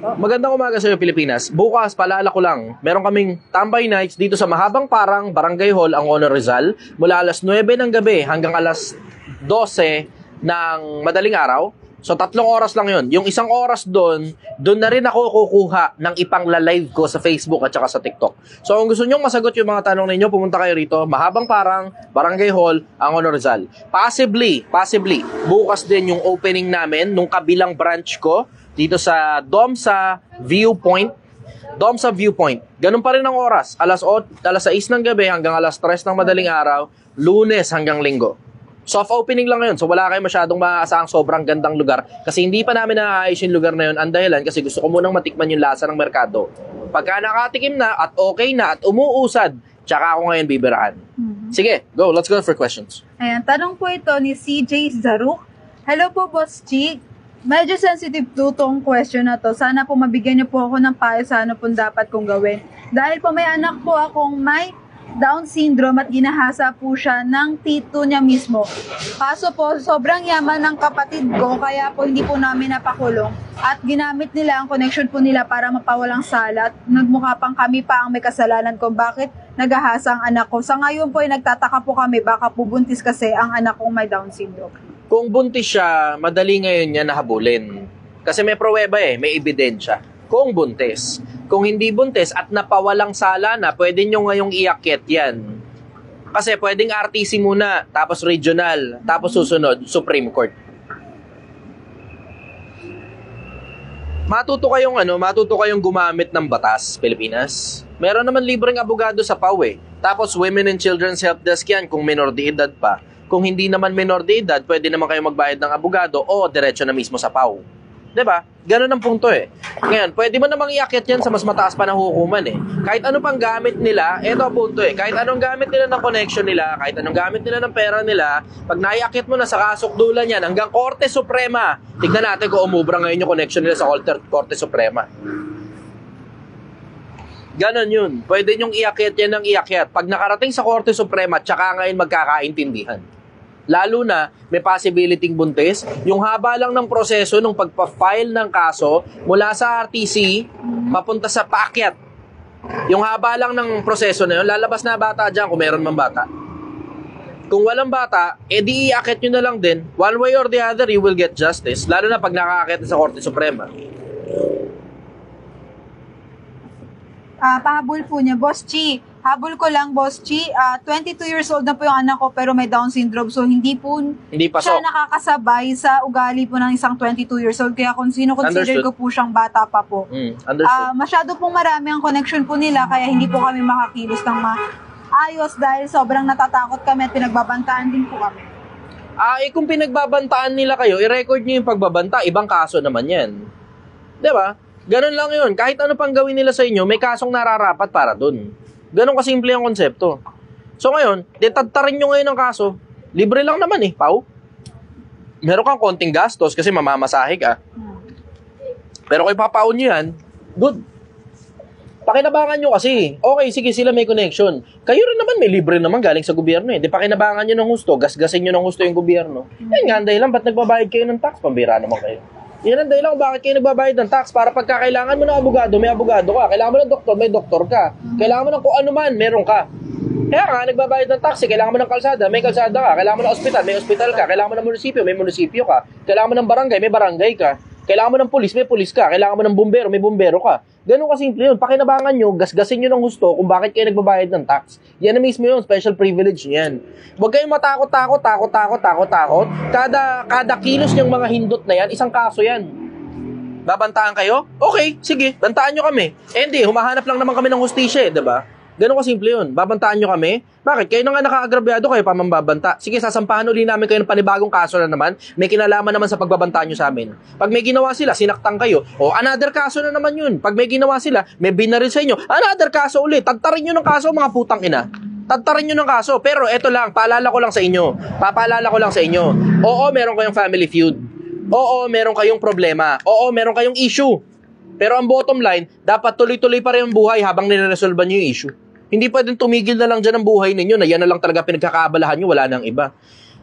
Magandang umaga sa iyo, Pilipinas. Bukas, paalala ko lang, meron kaming tambay nights dito sa Mahabang Parang, Barangay Hall, ang Honor Rizal, mula alas 9 ng gabi hanggang alas 12 ng madaling araw. So, 3 oras lang yun. Yung 1 oras doon na rin ako kukuha ng ipang-live ko sa Facebook at saka sa TikTok. So, kung gusto nyong masagot yung mga tanong ninyo, pumunta kayo rito, Mahabang Parang, Barangay Hall, ang Honor Rizal. Possibly, bukas din yung opening namin nung kabilang branch ko dito sa Domsa Viewpoint. Domsa Viewpoint. Ganun pa rin ang oras. Alas 6 ng gabi hanggang alas 3 ng madaling araw, Lunes hanggang Linggo. Soft opening lang ngayon, so wala kayo masyadong maaasahang sobrang gandang lugar kasi hindi pa namin naaayos yung lugar na yun. Ang dahilan kasi gusto ko munang matikman yung lasa ng merkado. Pagka nakatikim na at okay na at umuusad, tsaka ako ngayon bibiraan. Sige, go, let's go for questions. Ayan, tanong po ito ni CJ Zaruk. Hello po, Boss Chi. Medyo sensitive po itong question na to. Sana po mabigyan niyo po ako ng payo sa ano po dapat kong gawin. Dahil po may anak po akong may Down syndrome at ginahasa po siya ng tito niya mismo. Kaso po, sobrang yaman ng kapatid ko, kaya po hindi po namin napakulong. At ginamit nila ang connection po nila para mapawalang sala. At nagmukha pang kami pa ang may kasalanan kung bakit nagahasa ang anak ko. Sa ngayon po, nagtataka po kami, baka po buntis kasi ang anak kong may Down syndrome. Kung buntis siya, madali ngayon niya nahabulin. Kasi may pruweba may ebidensya. Kung buntis. Kung hindi buntis at napawalang sala na, pwede nyo ngayong iakyat yan. Kasi pwedeng RTC muna, tapos regional, tapos susunod, Supreme Court. Matuto kayong gumamit ng batas, Pilipinas. Meron naman libreng abogado sa PAW Tapos Women and Children's Help Desk yan kung minor de edad pa. Kung hindi naman minor de edad, pwede naman kayo magbayad ng abogado o diretso na mismo sa PAW. Diba? Ganun ang punto Ngayon, pwede mo namang iakyat yan sa mas mataas pa na hukuman Kahit ano pang gamit nila, eto ang punto Kahit anong gamit nila ng connection nila, kahit anong gamit nila ng pera nila, pag naiakyat mo na sa kasukdulan yan hanggang Korte Suprema, tignan natin kung umubra ngayon yung connection nila sa Korte Suprema. Ganon yun. Pwede nyong iakyat yan ng iakyat. Pag nakarating sa Korte Suprema, tsaka ngayon magkakaintindihan. Lalo na, may possibility buntis. Yung haba lang ng proseso nung pagpa-file ng kaso mula sa RTC, papunta sa paakyat. Yung haba lang ng proseso na yun, lalabas na bata dyan kung meron man bata. Kung walang bata, di iakyat nyo na lang din. One way or the other, you will get justice. Lalo na pag nakaakyat sa Korte Suprema. Pahabol po niya, Boss Chi. Habol ko lang, Boss Chi. 22 years old na po yung anak ko pero may Down syndrome. So, hindi siya nakakasabay sa ugali po ng isang 22 years old. Kaya kung sino-consider ko po siyang bata pa po. Masyado pong marami ang connection po nila kaya hindi po kami makakilos ng maayos dahil sobrang natatakot kami at pinagbabantaan din po kami. Kung pinagbabantaan nila kayo, i-record nyo yung pagbabanta. Ibang kaso naman yan. Diba? Ganun lang yun. Kahit ano pang gawin nila sa inyo, may kasong nararapat para dun. Ganun kasimple ang konsepto. So ngayon, detadtarin nyo ngayon ang kaso. Libre lang naman Pao. Meron kang konting gastos kasi mamamasahe ka. Pero kung ipapaon nyo yan, good. Pakinabangan nyo kasi. Okay, sige, sila may connection. Kayo rin naman, may libre naman galing sa gobyerno Di pakinabangan nyo ng husto, gasgasin nyo ng husto yung gobyerno. Yan nga, dahil lang, ba't nagbabayad kayo ng tax? Pambira naman kayo. Yan ang dahilan kung bakit kayo nagbabayad ng tax para pagka kailangan mo ng abogado, may abogado ka. Kailangan mo ng doktor, may doktor ka. Kailangan mo ng kung ano man, meron ka. Kaya nga, nagbabayad ng tax, kailangan mo ng kalsada, may kalsada ka. Kailangan mo ng ospital, may ospital ka. Kailangan mo ng munisipyo, may munisipyo ka. Kailangan mo ng barangay, may barangay ka. Kailangan mo ng pulis, may pulis ka. Kailangan mo ng bumbero, may bumbero ka. Ganun kasimple yun. Pakinabangan nyo, gasgasin nyo ng gusto kung bakit kayo nagbabayad ng tax. Yan na mismo yun, special privilege yan. Huwag kayong matakot. Kada kilos niyang mga hindot na yan, isang kaso yan. Babantaan kayo? Okay, sige, bantaan nyo kami. Hindi, humahanap lang naman kami ng hustisya diba? Ganun kasimple yun. Babantaan nyo kami? Bakit? Kayo na nga nakaagrabyado kayo pa mambabanta. Sige, sasampahan uli namin kayo ng panibagong kaso na naman. May kinalaman naman sa pagbabantaan nyo sa amin. Pag may ginawa sila, sinaktan kayo. O, another kaso na naman yun. Pag may ginawa sila, may binaril sa inyo. Another kaso ulit. Tagtarin nyo ng kaso, mga putang ina. Tagtarin nyo ng kaso. Pero eto lang, papaalala ko lang sa inyo. Oo, meron kayong family feud. Oo, meron kayong problema. Oo, meron kayong issue. Pero ang bottom line, dapat tuloy-tuloy pa rin ang buhay habang niresolve nyo yung issue. Hindi pwedeng tumigil na lang dyan ang buhay ninyo na yan na lang talaga pinagkakaabalahan nyo, wala nang iba.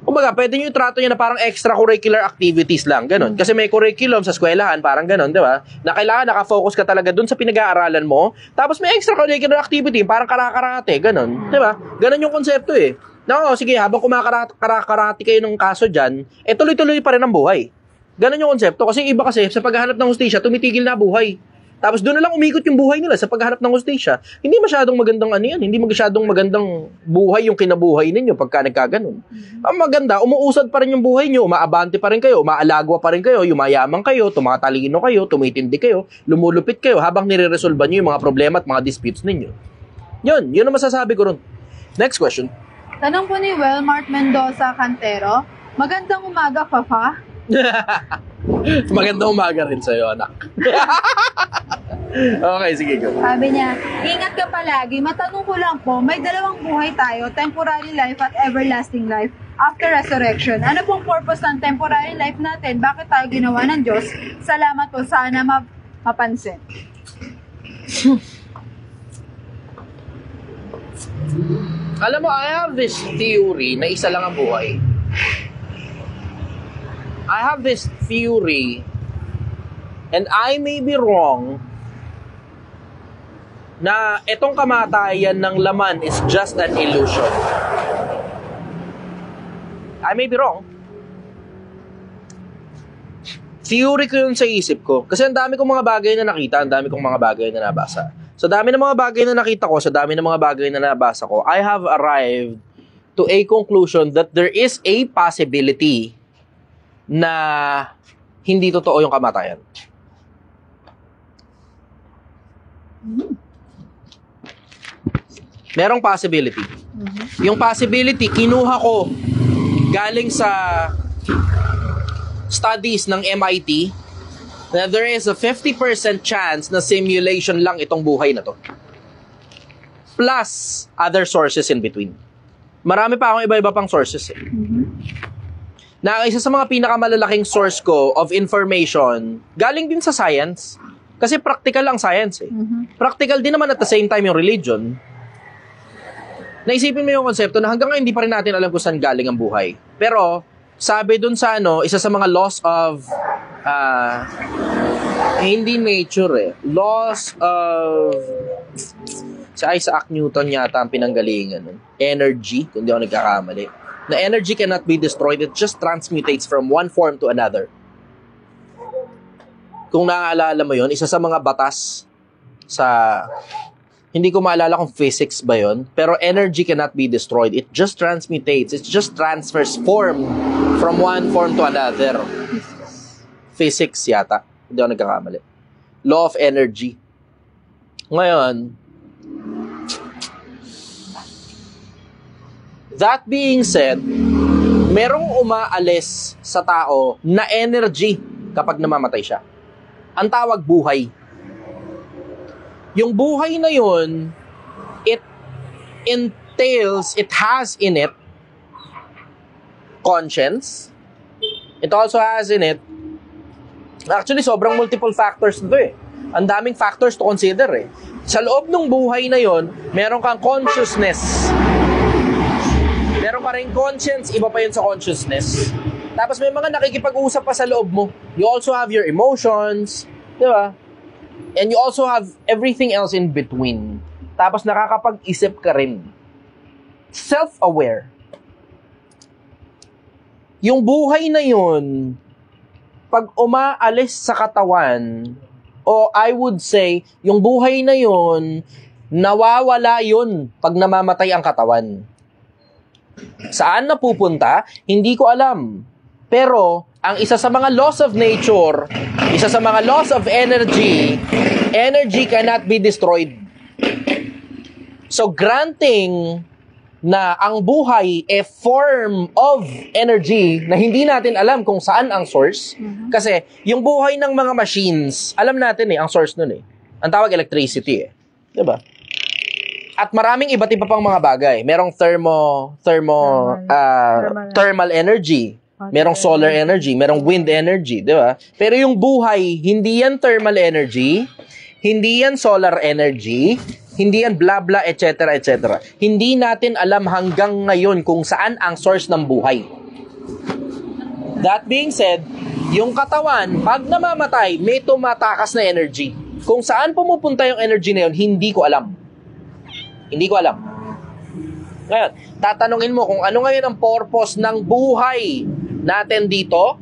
Kumbaga, pwede nyo itrato nyo na parang extracurricular activities lang, ganun. Kasi may curriculum sa eskwelahan, parang ganun, di ba? Na kailangan nakafocus ka talaga dun sa pinag-aaralan mo, tapos may extracurricular activity, parang karakarate, ganun, di ba? Ganun yung konsepto eh. No, sige, habang kumakakarate kayo ng kaso dyan, tuloy-tuloy pa rin ang buhay. Ganun yung konsepto. Kasi iba kasi, sa paghahanap ng hustisya, tumitigil na buhay. Tapos doon na lang umikot yung buhay nila sa paghahanap ng hustisya. Hindi masyadong magandang ano yan. Hindi masyadong magandang buhay yung kinabuhay ninyo pagka nagkaganon. Ang maganda, umuusad pa rin yung buhay nyo, umaabante pa rin kayo, umaalagwa pa rin kayo, yumayaman kayo, tumatalino kayo, tumitindi kayo, lumulupit kayo habang nire-resolve nyo yung mga problema at mga disputes ninyo. Yun ang masasabi ko ron. Next question. Tanong po ni Welmart Mendoza Cantero, magandang umaga, Papa. Magandang umaga rin sa'yo, anak. Okay, sige, go. Sabi niya, ingat ka palagi. Matanong ko lang po, may dalawang buhay tayo, temporary life at everlasting life after resurrection. Ano pong purpose ng temporary life natin? Bakit tayo ginawa ng Diyos? Salamat po, sana mapansin. Alam mo, I have this theory na isa lang ang buhay. I have this theory, and I may be wrong, na itong kamatayan ng laman is just an illusion. I may be wrong. Theory ko yun sa isip ko. Kasi ang dami kong mga bagay na nakita, ang dami kong mga bagay na nabasa. Sa dami ng mga bagay na nakita ko, sa dami ng mga bagay na nabasa ko, I have arrived to a conclusion that there is a possibility na hindi totoo yung kamatayan. Merong possibility. Yung possibility, kinuha ko galing sa studies ng MIT na there is a 50% chance na simulation lang itong buhay na to. Plus other sources in between. Marami pa akong iba-iba pang sources eh. Na isa sa mga pinakamalalaking source ko of information, galing din sa science. Kasi practical ang science eh. Practical din naman at the same time yung religion. Naisipin mo yung konsepto na hanggang ngayon hindi pa rin natin alam kung saan galing ang buhay. Pero, sabi dun sa isa sa mga laws of, hindi nature eh. Laws of, si Isaac Newton yata ang pinanggalingan nun. Energy, kung di ako nagkakamali. Na energy cannot be destroyed, it just transmutates from one form to another. Kung naaalala mo yon, isa sa mga batas sa, hindi ko maalala kung physics ba yon, pero energy cannot be destroyed, it just transmutates, it just transfers form from one form to another. Physics yata, hindi ako nagkakamali. Law of energy. Ngayon, that being said, merong umaalis sa tao na energy kapag namamatay siya. Ang tawag buhay. Yung buhay na yun, it entails, it has in it conscience. It also has in it, actually sobrang multiple factors nito eh. Ang daming factors to consider eh. Sa loob ng buhay na yun, meron kang consciousness. Meron ka rin conscience, iba pa yun sa consciousness. Tapos may mga nakikipag-usap pa sa loob mo. You also have your emotions, di ba? And you also have everything else in between. Tapos nakakapag-isip ka rin. Self-aware. Yung buhay na yun, pag umaalis sa katawan, o I would say, yung buhay na yun, nawawala yun pag namamatay ang katawan. Saan napupunta? Hindi ko alam. Pero, ang isa sa mga laws of nature, isa sa mga laws of energy, energy cannot be destroyed. So, granting na ang buhay a form of energy na hindi natin alam kung saan ang source. Kasi, yung buhay ng mga machines, alam natin ang source nun eh. Ang tawag electricity eh. Diba? At maraming iba't iba pang mga bagay. Merong thermal energy. Merong solar energy. Merong wind energy. Di ba? Pero yung buhay, hindi yan thermal energy. Hindi yan solar energy. Hindi yan blah blah, etc. etc. Hindi natin alam hanggang ngayon kung saan ang source ng buhay. That being said, yung katawan, pag namamatay, may tumatakas na energy. Kung saan pumupunta yung energy na yun, hindi ko alam. Hindi ko alam. Ngayon, tatanungin mo kung ano ngayon ang purpose ng buhay natin dito.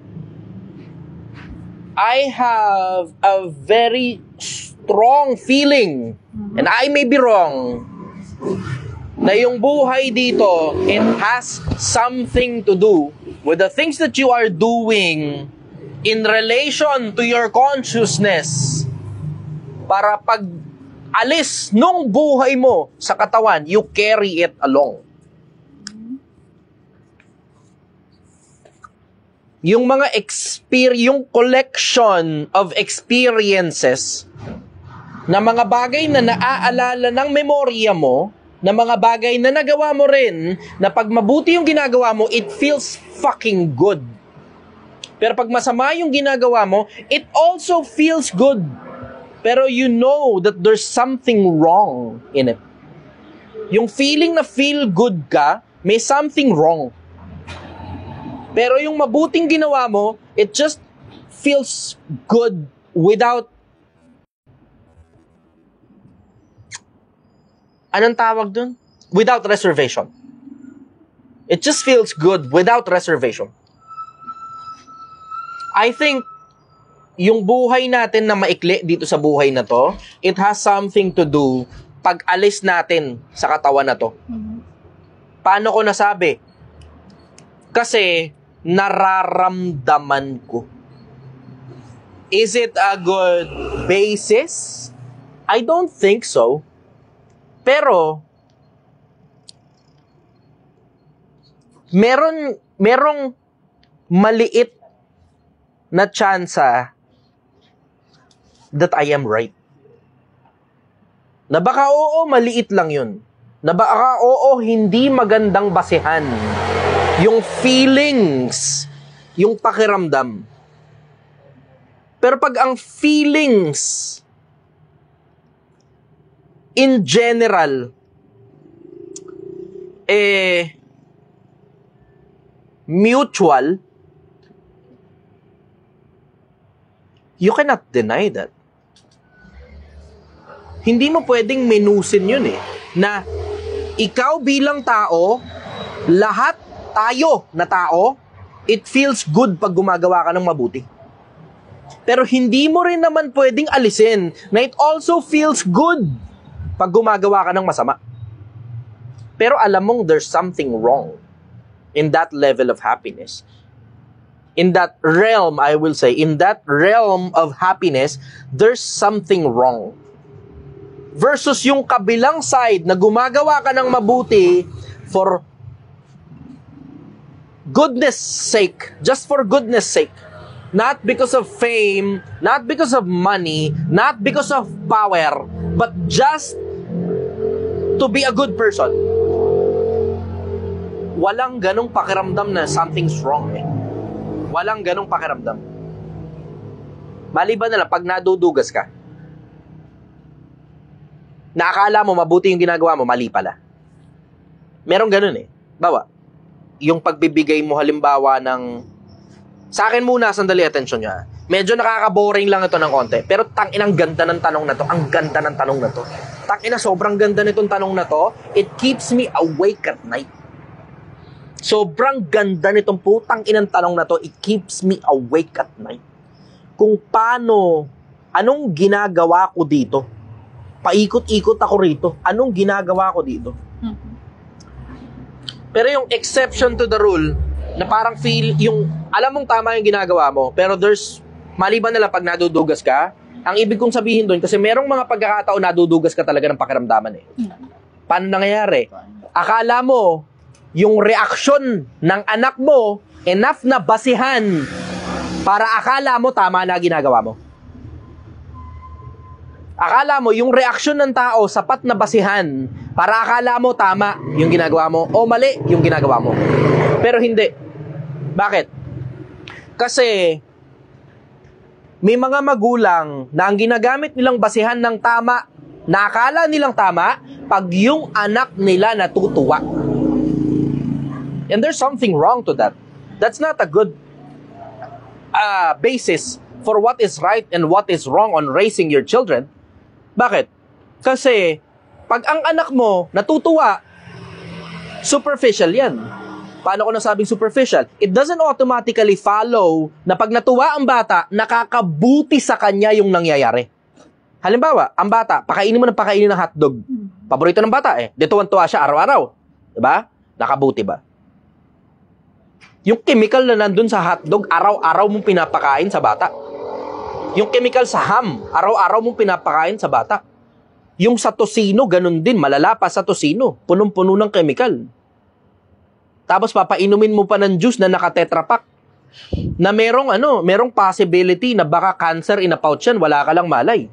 I have a very strong feeling, and I may be wrong, na yung buhay dito, it has something to do with the things that you are doing in relation to your consciousness. Para pag alis nung buhay mo sa katawan, you carry it along. Yung mga yung collection of experiences na mga bagay na naaalala ng memorya mo, na mga bagay na nagawa mo rin, na pag mabuti yung ginagawa mo, it feels fucking good. Pero pag masama yung ginagawa mo, it also feels good. Pero you know that there's something wrong in it. Yung feeling na feel good ka, may something wrong. Pero yung mabuting ginawa mo, it just feels good without... Anong tawag dun? Without reservation. It just feels good without reservation. I think yung buhay natin na maikli dito sa buhay na to, it has something to do pag alis natin sa katawan na to. Paano ko nasabi? Kasi nararamdaman ko. Is it a good basis? I don't think so. Pero merong maliit na tsansa that I am right. Na baka oo, maliit lang yun. Na baka oo, hindi magandang basehan yung feelings, yung pakiramdam. Pero pag ang feelings in general mutual, you cannot deny that. Hindi mo pwedeng menusin yun na ikaw bilang tao, lahat tayo na tao, it feels good pag gumagawa ka ng mabuti. Pero hindi mo rin naman pwedeng alisin na it also feels good pag gumagawa ka ng masama. Pero alam mong there's something wrong in that level of happiness. In that realm, I will say, in that realm of happiness, there's something wrong. Versus yung kabilang side na gumagawa ka ng mabuti for goodness sake, just for goodness sake. Not because of fame, not because of money, not because of power, but just to be a good person. Walang ganong pakiramdam na something's wrong Walang ganong pakiramdam. Maliban na lang pag nadudugas ka, nakakala mo mabuti yung ginagawa mo, mali pala. Merong ganun Bawa, yung pagbibigay mo halimbawa ng... Sa akin muna, sandali, attention nyo Medyo nakaka-boring lang ito ng konti. Pero tanginang ganda ng tanong na to. Ang ganda ng tanong na to. Tangina, sobrang ganda nitong tanong na to. It keeps me awake at night. Sobrang ganda nitong putang inang tanong na to. It keeps me awake at night. Kung paano, anong ginagawa ko dito? Paikot-ikot ako rito. Anong ginagawa ko dito? Pero yung exception to the rule, na parang feel, yung, alam mong tama yung ginagawa mo, pero there's, maliban na lang pag nadudugas ka, ang ibig kong sabihin doon, kasi merong mga pagkakataon nadudugas ka talaga ng pakiramdaman Paano nangyayari? Akala mo, yung reaksyon ng anak mo, enough na basihan para akala mo tama na ginagawa mo. Akala mo, yung reaksyon ng tao, sapat na basihan para akala mo tama yung ginagawa mo o mali yung ginagawa mo. Pero hindi. Bakit? Kasi may mga magulang na ang ginagamit nilang basihan ng tama, na akala nilang tama, pag yung anak nila natutuwa. And there's something wrong to that. That's not a good basis for what is right and what is wrong on raising your children. Bakit? Kasi, pag ang anak mo natutuwa, superficial yan. Paano ko nasabing superficial? It doesn't automatically follow na pag natuwa ang bata, nakakabuti sa kanya yung nangyayari. Halimbawa, ang bata, pakainin mo ng pakainin ng hotdog. Paborito ng bata eh. Tuwan-tuwa siya araw-araw. Diba? Nakabuti ba? Yung chemical na nandun sa hotdog, araw-araw mong pinapakain sa bata. Yung chemical sa ham, araw-araw mong pinapakain sa bata. Yung sa tocino, ganun din, malala pa sa tocino. Punong-puno ng chemical. Tapos papainumin mo pa ng juice na naka-Tetra Pak. Na merong possibility na baka cancer in a pouch yan, wala ka lang malay.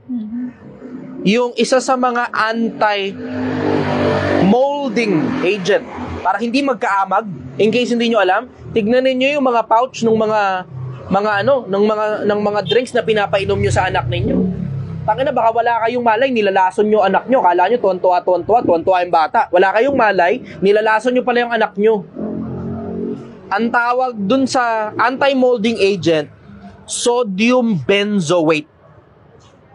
Yung isa sa mga anti-molding agent, para hindi magkaamag, in case hindi nyo alam, tignan ninyo yung mga pouch ng mga drinks na pinapainom nyo sa anak ninyo. Tangina, baka wala kayong malay, nilalason nyo anak nyo. Kala nyo, tuwan-tuwa yung bata. Wala kayong malay, nilalason nyo pala yung anak nyo. Ang tawag dun sa anti-molding agent, sodium benzoate.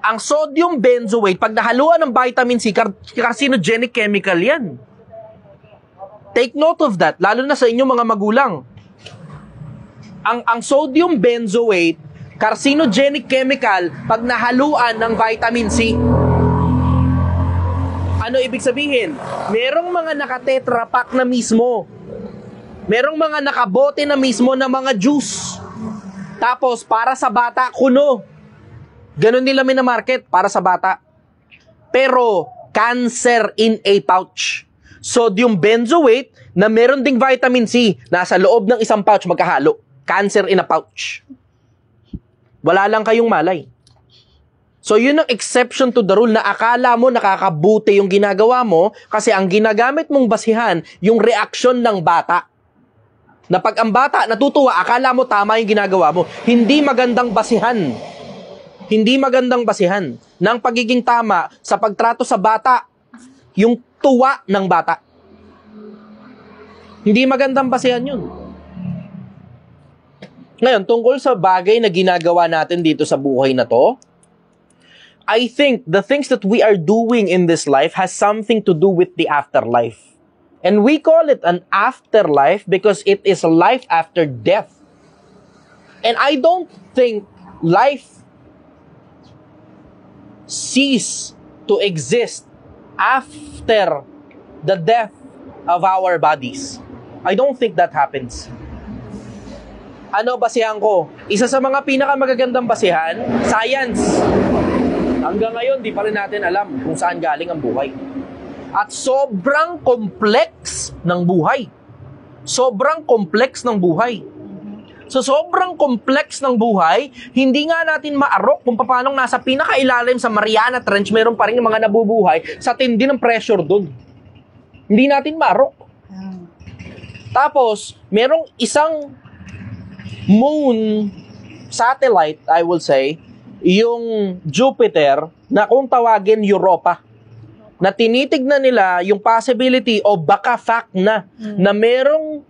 Ang sodium benzoate, pag nahaluan ng vitamin C, carcinogenic chemical yan. Take note of that, lalo na sa inyong mga magulang. Ang sodium benzoate, carcinogenic chemical pag nahaluan ng vitamin C. Ano ibig sabihin? Merong mga naka-Tetra Pak na mismo. Merong mga nakabote na mismo na mga juice. Tapos, para sa bata, kuno. Ganon nila minamarket para sa bata. Pero, cancer in a pouch. Sodium benzoate na meron ding vitamin C. Nasa loob ng isang pouch magkahalo. Cancer in a pouch. Wala lang kayong malay. So, yun ang exception to the rule na akala mo nakakabuti yung ginagawa mo kasi ang ginagamit mong basihan yung reaksyon ng bata. Na pag ang bata natutuwa, akala mo tama yung ginagawa mo. Hindi magandang basihan. Hindi magandang basihan ng pagiging tama sa pagtrato sa bata yung tuwa ng bata. Hindi magandang basihan yun. Ngayon, tungkol sa bagay na ginagawa natin dito sa buhay na to, I think the things that we are doing in this life has something to do with the afterlife. And we call it an afterlife because it is life after death. And I don't think life cease to exist after the death of our bodies. I don't think that happens. Ano basihan ko? Isa sa mga pinakamagagandang basihan, science. Hanggang ngayon, di pa rin natin alam kung saan galing ang buhay. At sobrang complex ng buhay. Sobrang complex ng buhay. So, sobrang complex ng buhay, hindi nga natin maarok kung paano nasa pinakailalim sa Mariana Trench, meron pa rin yung mga nabubuhay sa tindi ng pressure doon. Hindi natin maarok. Tapos, merong isang moon satellite, I will say, yung Jupiter, na kung tawagin Europa, na tinitignan nila yung possibility o baka fact na merong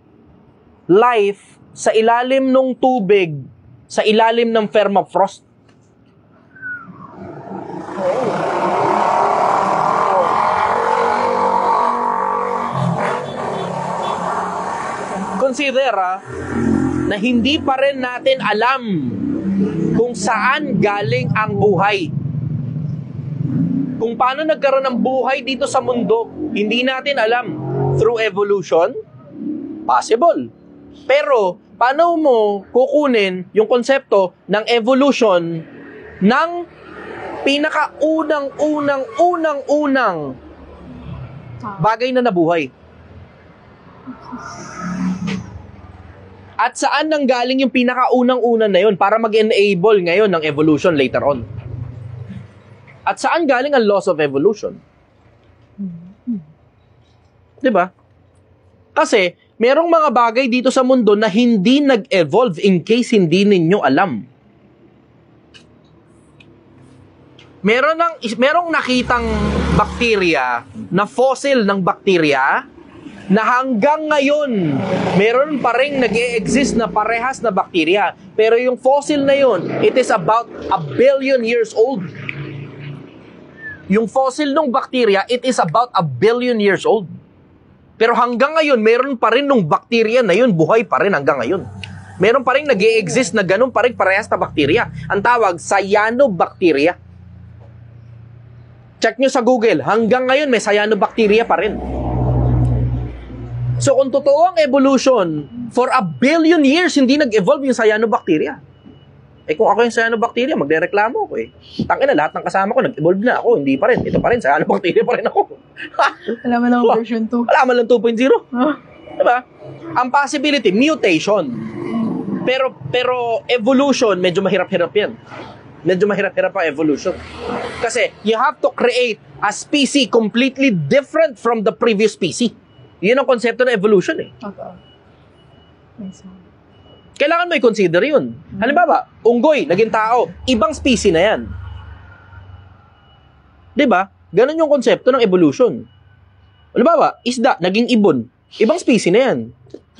life sa ilalim ng tubig, sa ilalim ng permafrost. Consider na hindi pa rin natin alam kung saan galing ang buhay. Kung paano nagkaroon ng buhay dito sa mundo, hindi natin alam. Through evolution? Possible. Pero, paano mo kukunin yung konsepto ng evolution ng pinakaunang-unang bagay na nabuhay? At saan nanggaling yung pinakaunang-una na yun para mag-enable ngayon ng evolution later on? At saan galing ang laws of evolution? Diba? Kasi, merong mga bagay dito sa mundo na hindi nag-evolve in case hindi ninyo alam. Merong nakitang bakterya na fossil ng bakterya na hanggang ngayon, meron pa rin nag-e-exist na parehas na bakterya. Pero yung fossil na yun, it is about 1 billion years old. Yung fossil ng bakterya, it is about 1 billion years old. Pero hanggang ngayon, meron pa rin nung bakterya na yun, buhay pa rin hanggang ngayon. Meron pa rin nag-e-exist na ganun pa rin parehas na bakterya. Ang tawag, cyanobacteria. Check nyo sa Google, hanggang ngayon may cyanobacteria pa rin. So kung totoo ang evolution, for 1 billion years, hindi nag-evolve yung cyanobacteria. Eh kung ako yung cyanobacteria, magre-reklamo ako eh. Tangina, lahat ng kasama ko, nag-evolve na ako, hindi pa rin. Ito pa rin, cyanobacteria pa rin ako. Alam mo lang version 2. Wala man lang 2.0. Diba? Ang possibility, mutation. Pero evolution, medyo mahirap-hirap yan. Medyo mahirap-hirap ang evolution. Kasi you have to create a species completely different from the previous species. Yun ang konsepto ng evolution eh. Kailangan mo i-consider yun. Halimbawa, unggoy, naging tao, ibang species na yan. Diba? Ganon yung konsepto ng evolution. Halimbawa, isda, naging ibon, ibang species na yan.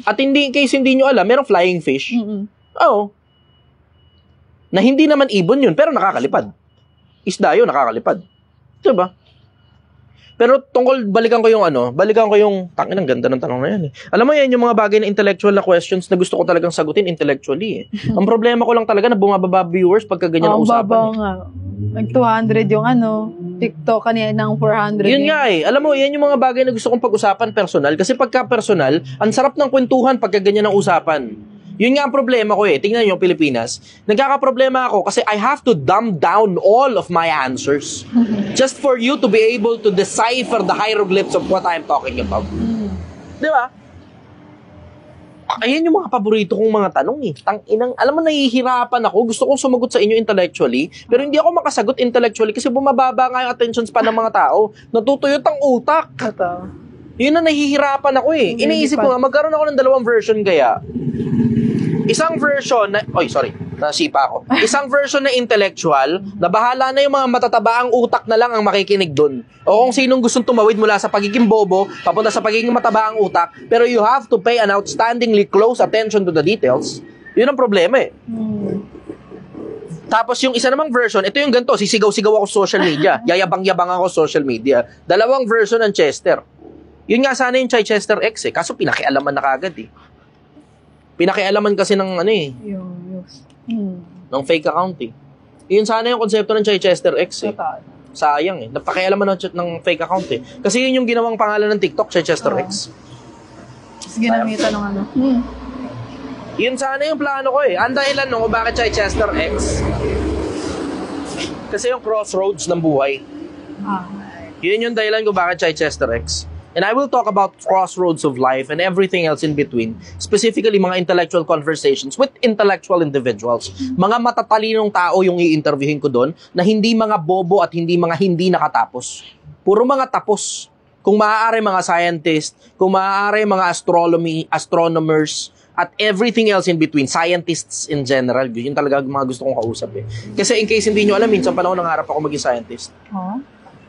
At hindi, in case hindi nyo alam, merong flying fish. Oo. Na hindi naman ibon yun, pero nakakalipad. Isda yun, nakakalipad. Diba? Pero balikan ko yung, tangin, ang ganda ng tanong na yan eh. Alam mo yan, yung mga bagay na intellectual na questions na gusto ko talagang sagutin intellectually eh. Ang problema ko lang talaga na bumababa viewers pagka ganyan ang usapan baba nga. Nag-200 yung TikTok kanina ng 400. Yun nga eh. Alam mo, yan yung mga bagay na gusto kong pag-usapan personal. Kasi pagka personal, ang sarap ng kwentuhan pagka ganyan ang usapan. Yun nga ang problema ko eh. Tingnan nyo, Pilipinas. Nagkakaproblema ako kasi I have to dumb down all of my answers just for you to be able to decipher the hieroglyphs of what I'm talking about. Di ba? Ayan yung mga paborito kong mga tanong eh. Tanginang, alam mo, nahihirapan ako. Gusto kong sumagot sa inyo intellectually, pero hindi ako makasagot intellectually kasi bumababa nga yung attention span ng mga tao. Natutuyot ang utak. Yun na nahihirapan ako eh. Iniisip ko nga, magkaroon ako ng 2 version kaya. Isang version na, nasipa ako. Isang version na intellectual, na bahala na yung mga matatabaang utak na lang ang makikinig dun. O kung sinong gustong tumawid mula sa pagiging bobo, papunta sa pagiging matabaang utak, pero you have to pay an outstandingly close attention to the details. Yun ang problema eh. Tapos yung isa namang version, ito yung ganito, sisigaw-sigaw ako sa social media. Yayabang-yabang ako sa social media. 2 version ng Chester. Yun nga sana yung Chichester X eh, kaso pinakialaman na kagad eh. Pinakialaman kasi ng ng fake account eh. Yun sana yung konsepto ng Chichester X eh. Sayang eh. Napakialaman ng fake account eh. Kasi yun yung ginawang pangalan ng TikTok, Chichester X. Tapos ginamitan ng Yun sana yung plano ko eh. Ang dahilan nung bakit Chichester X. Kasi yung crossroads ng buhay. Yun yung dahilan ko bakit Chichester X. And I will talk about crossroads of life and everything else in between. Specifically, mga intellectual conversations with intellectual individuals. Mga matatalinong tao yung i-interviewin ko doon na hindi mga bobo at hindi mga hindi nakatapos. Puro mga tapos. Kung maaari mga scientists, kung maaari mga astronomers, at everything else in between. Scientists in general. Yun talaga mga gusto kong kausap eh. Kasi in case hindi nyo alam, minsan panahon nangarap ako maging scientist.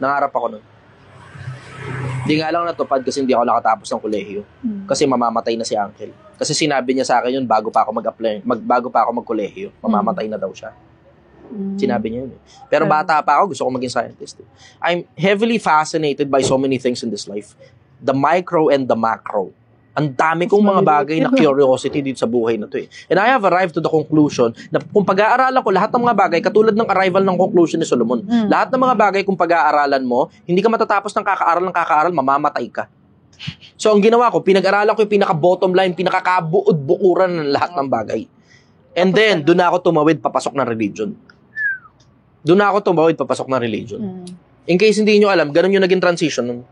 Nangarap ako nun. Hindi nga lang natupad kasi hindi ako nakatapos ng kolehiyo. Kasi mamamatay na si Uncle. Kasi sinabi niya sa akin yun bago pa ako bago pa ako magkolehiyo. Mamamatay na daw siya. Sinabi niya yun. Pero bata pa ako, gusto ko maging scientist. I'm heavily fascinated by so many things in this life. The micro and the macro. Ang dami kong mga bagay na curiosity dito sa buhay na to eh. And I have arrived to the conclusion na kung pag-aaralan ko lahat ng mga bagay, katulad ng arrival ng conclusion ni Solomon, lahat ng mga bagay kung pag-aaralan mo, hindi ka matatapos ng kakaaral, mamamatay ka. So ang ginawa ko, pinag-aralan ko yung pinaka-bottom line, pinaka-kabuod-bukuran ng lahat ng bagay. And then, doon ako tumawid papasok ng religion. In case hindi nyo alam, ganun yung naging transition nun.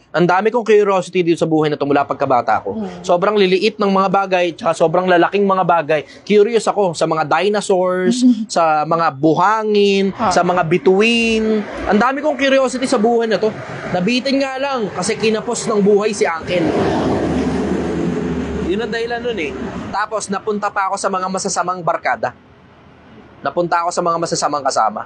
Ang dami kong curiosity dito sa buhay na ito mula pagkabata ko. Sobrang liliit ng mga bagay, tsaka sobrang lalaking mga bagay. Curious ako sa mga dinosaurs, sa mga buhangin, sa mga bituin. Ang dami kong curiosity sa buhay na to. Nabitin nga lang kasi kinapos ng buhay si Uncle. Yun ang dahilan nun eh. Tapos napunta pa ako sa mga masasamang barkada. Napunta ako sa mga masasamang kasama.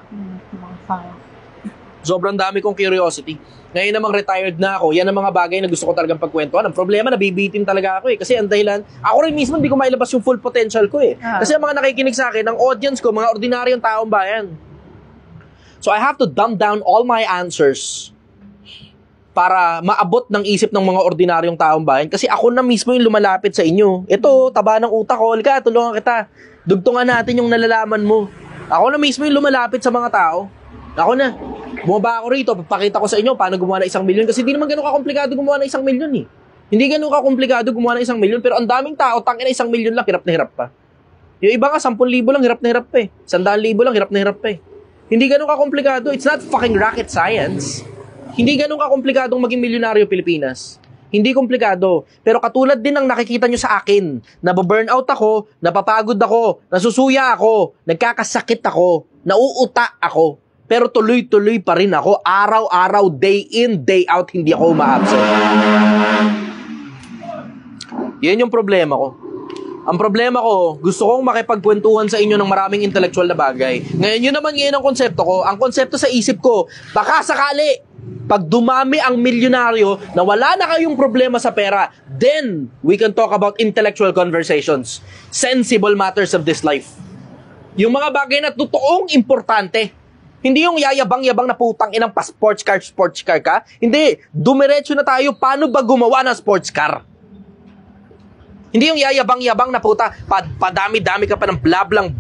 Sobrang dami kong curiosity. Ngayon namang retired na ako, yan ang mga bagay na gusto ko talagang pagkwentuhan. Ang problema, nabibitin talaga ako eh. Kasi ang dahilan, ako rin mismo hindi ko mailabas yung full potential ko eh. Kasi ang mga nakikinig sa akin, ang audience ko, mga ordinaryong taong bayan. So I have to dumb down all my answers para maabot ng isip ng mga ordinaryong taong bayan. Kasi ako na mismo yung lumalapit sa inyo. Ito, taba ng utak ko. Halika, tulungan kita. Dugtungan natin yung nalalaman mo. Ako na mismo yung lumalapit sa mga tao. Ako na. Bumaba ako rito, papakita ko sa inyo paano gumawa ng 1 milyon. Kasi di naman ganun kakomplikado gumawa ng 1 milyon eh. Hindi ganun kakomplikado gumawa ng 1 milyon. Pero ang daming tao, tangina 1 milyon lang, hirap na hirap pa. Yung iba nga, 10,000 lang, hirap na hirap pa eh. 100,000 lang, hirap na hirap pa eh. Hindi ganun kakomplikado. It's not fucking rocket science. Hindi ganun kakomplikadong maging milyonaryo Pilipinas. Hindi komplikado. Pero katulad din ng nakikita nyo sa akin, nababurnout ako, napapagod ako, nasusuya ako, nagkakasakit ako, nauuta ako. Pero tuloy-tuloy pa rin ako. Araw-araw, day in, day out, hindi ako ma-absent. Yan yung problema ko. Ang problema ko, gusto kong makipagkwentuhan sa inyo ng maraming intellectual na bagay. Ngayon ang konsepto ko. Ang konsepto sa isip ko, baka sakali, pag dumami ang milyonaryo na wala na kayong problema sa pera, then we can talk about intellectual conversations. Sensible matters of this life. Yung mga bagay na totoong importante. Hindi yung yayabang-yabang na putang inang sports car ka. Hindi. Dumiretso na tayo, paano ba gumawa ng sports car? Hindi yung yayabang-yabang na puta, padami-dami ka pa ng blablang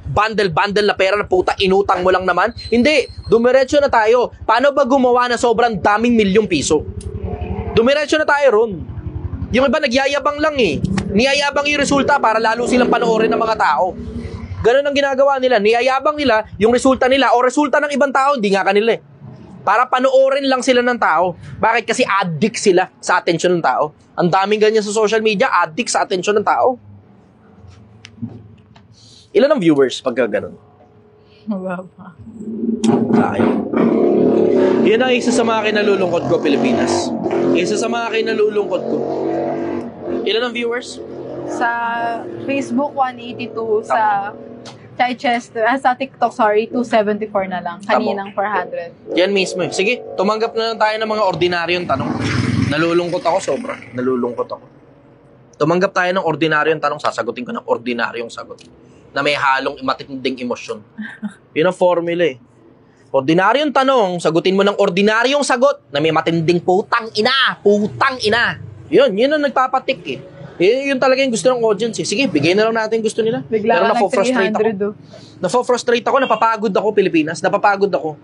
bundle-bundle na pera na puta, inutang mo lang naman. Hindi, dumiretso na tayo. Paano ba gumawa na sobrang daming milyong piso? Dumiretso na tayo ron. Yung iba nagyayabang lang eh. Niyayabang yung resulta para lalo silang panoorin ng mga tao. Ganun ang ginagawa nila. Niyayabang nila yung resulta nila o resulta ng ibang tao, hindi nga kanila eh. Para panoorin lang sila ng tao. Bakit? Kasi addict sila sa atensyon ng tao. Ang daming ganyan sa social media, addict sa atensyon ng tao. Ilan ang viewers pagka ganun? Mababa. Yan ang isa sa mga kinalulungkot ko, Pilipinas. Isa sa mga kinalulungkot ko. Ilan ang viewers? Sa Facebook, 182. Sa Chichester, sa TikTok, 274 na lang. Kaninang 400. Yan mismo eh. Sige, tumanggap na lang tayo ng mga ordinaryong tanong. Nalulungkot ako sobra. Nalulungkot ako. Tumanggap tayo ng ordinaryong tanong, sasagutin ko ng ordinaryong sagot. Na may halong matinding emosyon. Yun ang formula eh. Ordinaryong tanong, sagutin mo ng ordinaryong sagot na may matinding putang ina. Putang ina. Yun ang nagpapatik eh. Yun talaga yung gusto ng audience eh. Sige, bigay na lang natin gusto nila. Bigla pero ka nag-300 ako. Nafo-frustrate ako, napapagod ako, Pilipinas. Napapagod ako.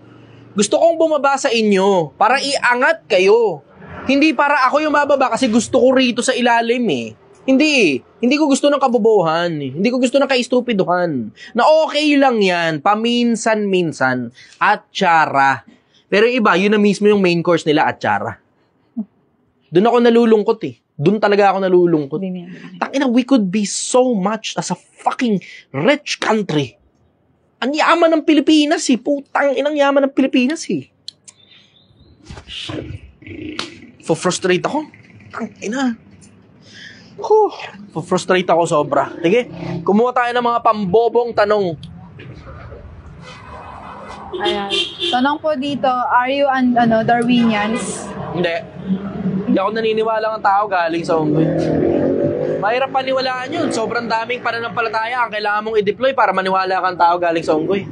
Gusto kong bumaba sa inyo para iangat kayo. Hindi para ako yung mababa kasi gusto ko rito sa ilalim eh. Hindi. Hindi ko gusto ng kabobohan. Hindi ko gusto ng kaistupiduhan. Na okay lang yan, paminsan-minsan, at tsara. Pero yung iba, yun na mismo yung main course nila, at tsara. Doon ako nalulungkot eh. Doon talaga ako nalulungkot. Tangina, we could be so much as a fucking rich country. Ang yaman ng Pilipinas eh. Putang inang yaman ng Pilipinas eh. Frustrate ako. Tangina. Frustrate ako sobra. Sige, kumuha tayo ng mga pambobong tanong. Ayan. Tanong po dito, are you Darwinians? Hindi ako naniniwala ng tao galing sa unggoy. Mahirap paniwalaan yun. Sobrang daming pananampalataya ang kailangan mong i-deploy para maniwala kang tao galing sa unggoy.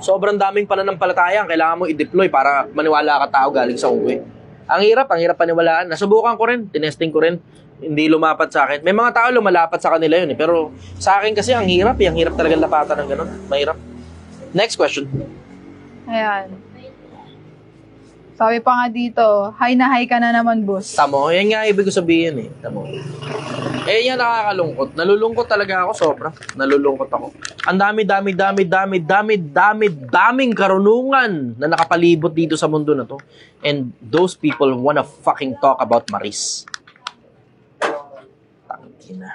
Sobrang daming pananampalataya ang kailangan mong i-deploy para maniwala kang tao galing sa unggoy. Ang hirap paniwalaan. Nasubukan ko rin, tinesting ko rin. Hindi lumapat sa akin. May mga tao lumalapat sa kanila yun eh. Pero sa akin kasi ang hirap eh. Ang hirap talaga lapatan ng ganun. Mahirap. Next question. Ayan. Sabi pa nga dito, hi na hi ka na naman, boss. Tamo, yan nga ibig ko sabihin eh. Tamo. Yan nakakalungkot. Nalulungkot talaga ako sobra. Nalulungkot ako. Ang daming karunungan na nakapalibot dito sa mundo na to. And those people wanna fucking talk about Maris. Tangina.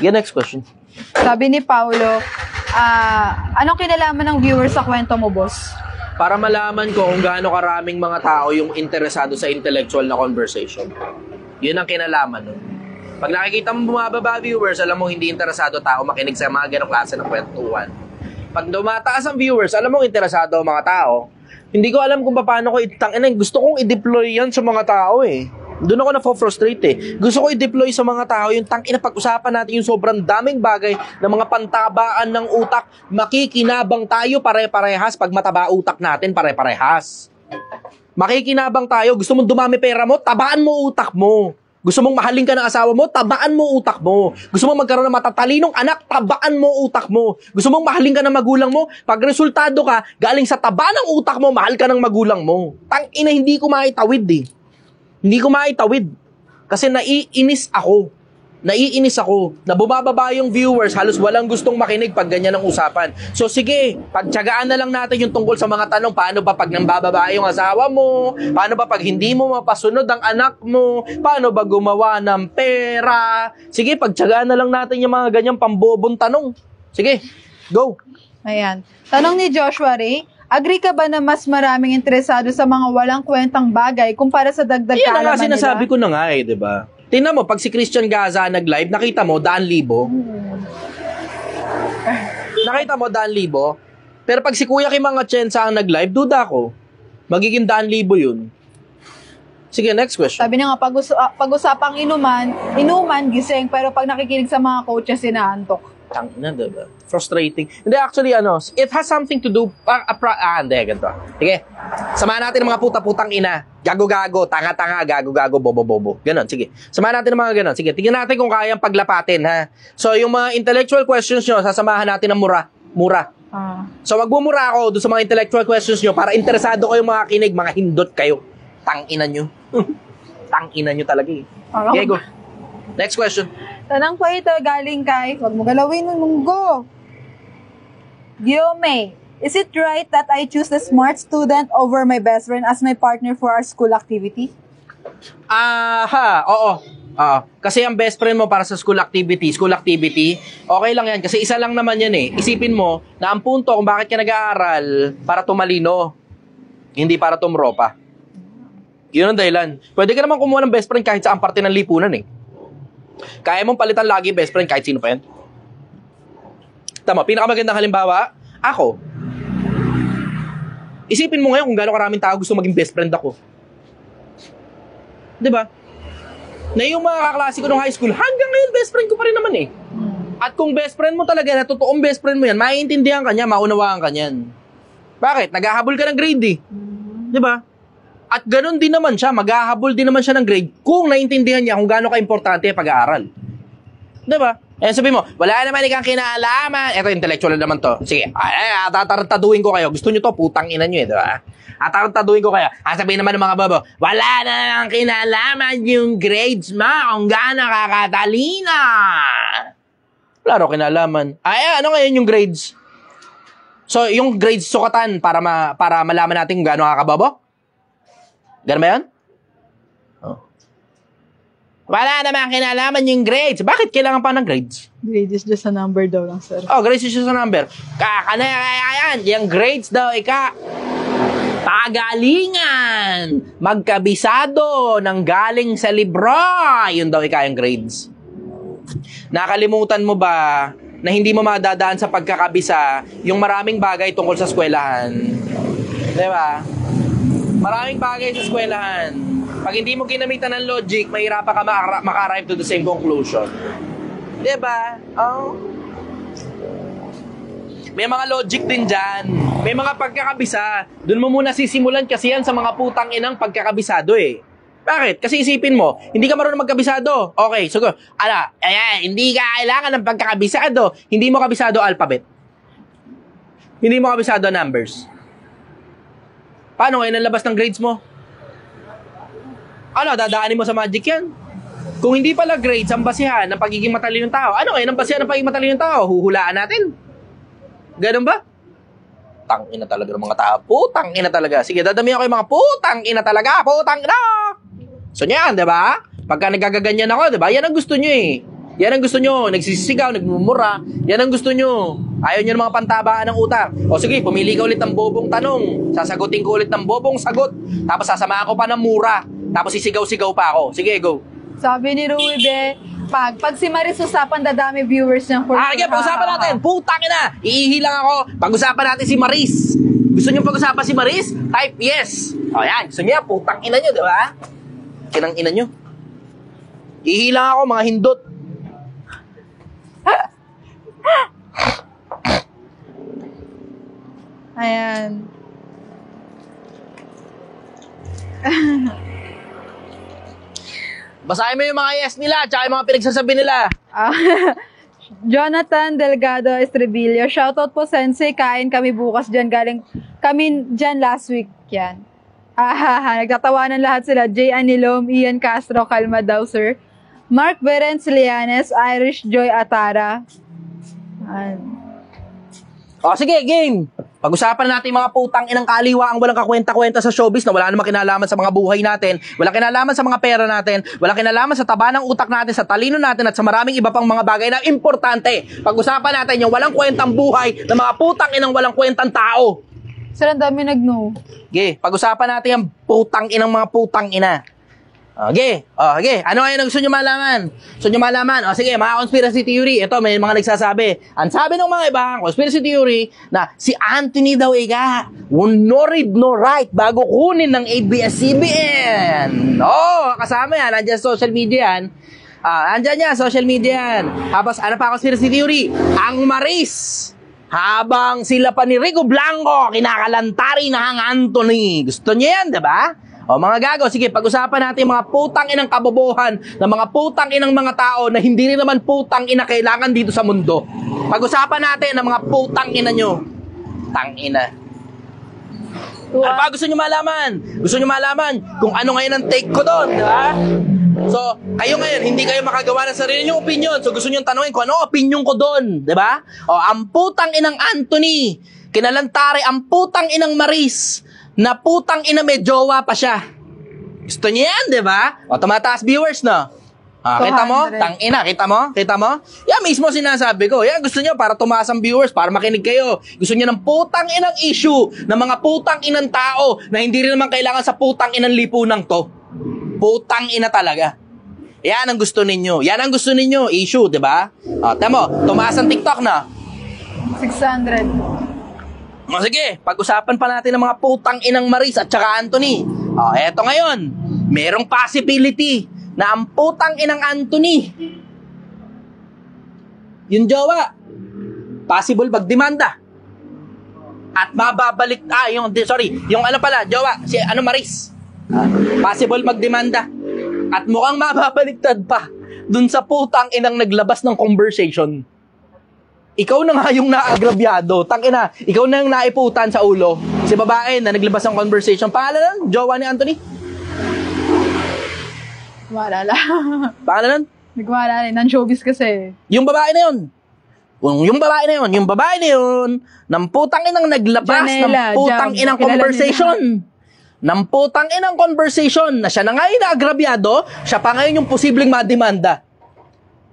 Yeah, next question. Sabi ni Paulo, anong kinalaman ng viewers sa kwento mo, boss? Para malaman ko kung gaano karaming mga tao yung interesado sa intellectual na conversation. Yun ang kinalaman nun. Pag nakikita mo bumababa viewers, alam mo hindi interesado tao makinig sa mga ganong klase ng kwentuhan. Pag dumataas ang viewers, alam mo, interesado ang mga tao. Hindi ko alam kung paano ko gusto kong i-deploy yan sa mga tao eh. Doon ako na-frustrate eh. Gusto ko i-deploy sa mga tao yung pag-usapan natin yung sobrang daming bagay na mga pantabaan ng utak. Makikinabang tayo pare-parehas pag mataba utak natin pare-parehas. Makikinabang tayo. Gusto mong dumami pera mo, tabaan mo utak mo. Gusto mong mahalin ka ng asawa mo, tabaan mo utak mo. Gusto mong magkaroon ng matatalinong anak, tabaan mo utak mo. Gusto mong mahalin ka ng magulang mo, pag resultado ka, galing sa taba ng utak mo, mahal ka ng magulang mo. Tangina, hindi ko maitawid eh. Hindi ko maitawid. Kasi naiinis ako. Na bumababa yung viewers, halos walang gustong makinig pag ganyan ang usapan. So sige, pagtiyagaan na lang natin yung tungkol sa mga tanong, paano ba pag nambababa yung asawa mo? Paano ba pag hindi mo mapasunod ang anak mo? Paano ba gumawa ng pera? Sige, pagtiyagaan na lang natin yung mga ganyang pambobong tanong. Sige, go. Ayan. Tanong ni Joshua Ray, agree ka ba na mas maraming interesado sa mga walang kwentang bagay kumpara sa dagdag Yan ang kaalaman nila? sinasabi ko na nga eh, di ba? Tingnan mo, pag si Christian Gaza nag-live, nakita mo, 100,000. Nakita mo, 100,000. Pero pag si Kuya Kim Atienza ang nag-live, duda ko. Magiging 100,000 yun. Sige, next question. Sabi niya nga, pag-usapang inuman, gising, pero pag nakikinig sa mga coaches, sinaantok. Tangina, diba? Frustrating. Hindi, actually, it has something to do, hindi, ganito. Sige, samahan natin ng mga puta-putang ina. Gago-gago, tanga-tanga, gago-gago, bobo-bobo. Ganon, sige. Samahan natin ng mga ganon. Sige, tingnan natin kung kayang paglapatin, ha? So, yung mga intellectual questions nyo, sasamahan natin ng mura. So, magmumura ako doon sa mga intellectual questions nyo para interesado kayong mga kinig, mga hindot kayo. Tang-ina nyo. Tang-ina nyo talaga eh. Okay, go. Next question. Tanang po ito galing kay, wag mo galawin mo munggo. Guillaume, is it right that I choose the smart student over my best friend as my partner for our school activity? Oo. Kasi ang best friend mo para sa school activity, okay lang yan. Kasi isa lang naman yan eh. Isipin mo na ang punto kung bakit ka nag-aaral para tumalino, hindi para tumropa. Yun ang dahilan. Pwede ka naman kumuha ng best friend kahit saan parte ng lipunan eh. Kaya mong palitan lagi best friend kahit sino pa yan. Tama, pinakamagandang halimbawa, ako. Isipin mo ngayon kung gaano karaming tao gusto maging best friend ako. Diba? Na yung mga kaklase ko nung high school, hanggang ngayon best friend ko pa rin naman eh. At kung best friend mo talaga, na totoong best friend mo yan, maiintindihan ka niya, maunawaan ka niyan. Bakit? Naghahabol ka ng grade eh. Diba? At ganun din naman siya, maghahabol din naman siya ng grade kung naintindihan niya kung gaano ka-importante ang pag-aaral. Diba? Eh, sabi mo, wala naman ikang kinalaman. Ito, intellectual naman to. Sige, tarantaduhin ko kayo. Gusto nyo to, putang ina nyo eh, diba? Tarantaduhin ko kayo. Sabihin naman ng mga babo, wala na kinalaman yung grades mo kung gaano kakatalina. Wala rin kinalaman. Ano ngayon yung grades? So, yung grades sukatan para malaman natin kung gaano kakababo? Ganun ba yan? Oh. Wala naman kinalaman yung grades. Bakit kailangan pa ng grades? Grade is just a number daw lang, sir. Oh, grades is just a number. Yan. Yung grades daw, pagalingan. Magkabisado ng galing sa libro. Yun daw, yung grades. Nakalimutan mo ba na hindi mo madadaan sa pagkakabisa yung maraming bagay tungkol sa eskwelahan? Diba? Maraming bagay sa eskwelahan. Pag hindi mo ginamitan ng logic, mahirapan ka maka-arrive to the same conclusion. Diba? Oh. May mga logic din dyan. May mga pagkakabisa. Doon mo muna sisimulan kasi yan sa mga putang inang pagkakabisado eh. Bakit? Kasi isipin mo, hindi ka marunong magkabisado. Okay, so hindi ka kailangan ng pagkakabisado. Hindi mo kabisado alphabet. Hindi mo kabisado numbers. Paano ngayon ang labas ng grades mo? Dadaanin mo sa magic yan? Kung hindi pala grades ang basihan ng pagiging matalinong tao, ano ngayon ang basihan ng pagiging matalinong tao? Huhulaan natin. Ganun ba? Tangina talaga ng mga tao. Putang ina talaga. Sige, dadamihan ko yung mga putang ina talaga. Putang ina! So yan, diba? Pagka nagagaganyan ako, diba? Yan ang gusto nyo eh. Yan ang gusto nyo. Nagsisigaw, nagmumura. Yan ang gusto nyo. Ayaw nyo ng mga pantabaan ng utak. O sige, pumili ka ulit ng bobong tanong. Sasagutin ko ulit ng bobong sagot. Tapos sasamahan ko pa ng mura. Tapos sisigaw-sigaw pa ako. Sige, go. Sabi ni Ruibe, Pag si Maris usapan, dadami viewers niya for Sige, pag-usapan natin. Putang ina. Iihi lang ako. Pag-usapan natin si Maris. Gusto niyo pag-usapan si Maris? Type yes. O yan. Gusto niya, putang ina niyo, di ba? Kinang ina niyo. Iihi lang ako, mga hindot. Ayan. Basahin mo yung mga yes nila, tsaka yung mga pinagsasabi nila. Ah, Jonathan Delgado Estrebillo. Shoutout po, Sensei. Kain kami bukas dyan. Galing kami dyan last week. Yan. Nagtatawanan lahat sila. Jay Anilom, Ian Castro, kalma daw, sir. Mark Berens Lianes, Irish Joy Atara. O sige, game. Pag-usapan natin yung mga putang inang kaliwa ang walang kakwenta-kwenta sa showbiz na wala namang kinalaman sa mga buhay natin, walang kinalaman sa mga pera natin, walang kinalaman sa taba ng utak natin, sa talino natin at sa maraming iba pang mga bagay na importante. Pag-usapan natin yung walang kwentang buhay ng mga putang inang walang kwentang tao. Sir, ang dami nag-no. Okay, pag-usapan natin yung putang inang mga putang ina. Okay, okay. Ano ngayon ang gusto nyo malaman? Gusto nyo malaman? Sige, mga conspiracy theory. Ito, may mga nagsasabi. Ang sabi ng mga ibang conspiracy theory na si Anthony daw no read, no write bago kunin ng ABS-CBN. Kasama yan. Nandiyan sa social media yan. Nandiyan yan, social media yan. Tapos, ano pa conspiracy theory? Ang Maris. Habang sila pa ni Rico Blanco, kinakalantari na ang Anthony. Gusto niya yan, diba? Mga gago, sige, pag-usapan natin mga putang inang kabobohan ng mga putang inang mga tao na hindi rin naman putang ina kailangan dito sa mundo. Pag-usapan natin ng mga putang ina nyo. Tang ina. Ano pa gusto nyo malaman? Gusto nyo malaman kung ano ngayon ang take ko doon, di ba? So, kayo ngayon, hindi kayo makagawa ng sarili nyong opinion. So, gusto nyo tanongin kung ano opinion ko doon, di ba? Ang putang inang Anthony, kinalantari ang putang inang Maris, na putang ina may jowa pa siya. Gusto niya yan, di ba? Tumataas viewers, no? Kita mo? 200. Tang ina, kita mo? Kita mo? Yan mismo sinasabi ko. Yan, gusto niyo para tumaas ang viewers, para makinig kayo. Gusto niyo ng putang inang issue ng mga putang inang tao na hindi rin naman kailangan sa putang inang lipunang to. Putang ina talaga. Yan ang gusto ninyo. Yan ang gusto ninyo, issue, di ba? Tama mo, tumaas ang TikTok na. 600. Sige, pag-usapan pa natin ng mga putang inang Maris at saka Anthony. Eto ngayon, merong possibility na ang putang inang Anthony, yung jowa, possible magdemanda. At mababalik, yung ano pala, jowa, si Maris. Possible magdemanda. At mukhang mababaliktad pa dun sa putang inang naglabas ng conversation. Ikaw na nga yung naagrabyado. Tangina, ikaw na yung naiputan sa ulo. Si babae na naglabas ng conversation. Pangalan nun? Jowa ni Anthony? Wala. Pangalan nun? Nagwala na. Non-showbiz kasi. Yung babae na yun. Yung babae na yun, ng putang inang naglabas Janela, ng putang inang conversation. Ng putang inang conversation na siya na nga yung naagrabyado, siya pa ngayon yung posibleng mademanda.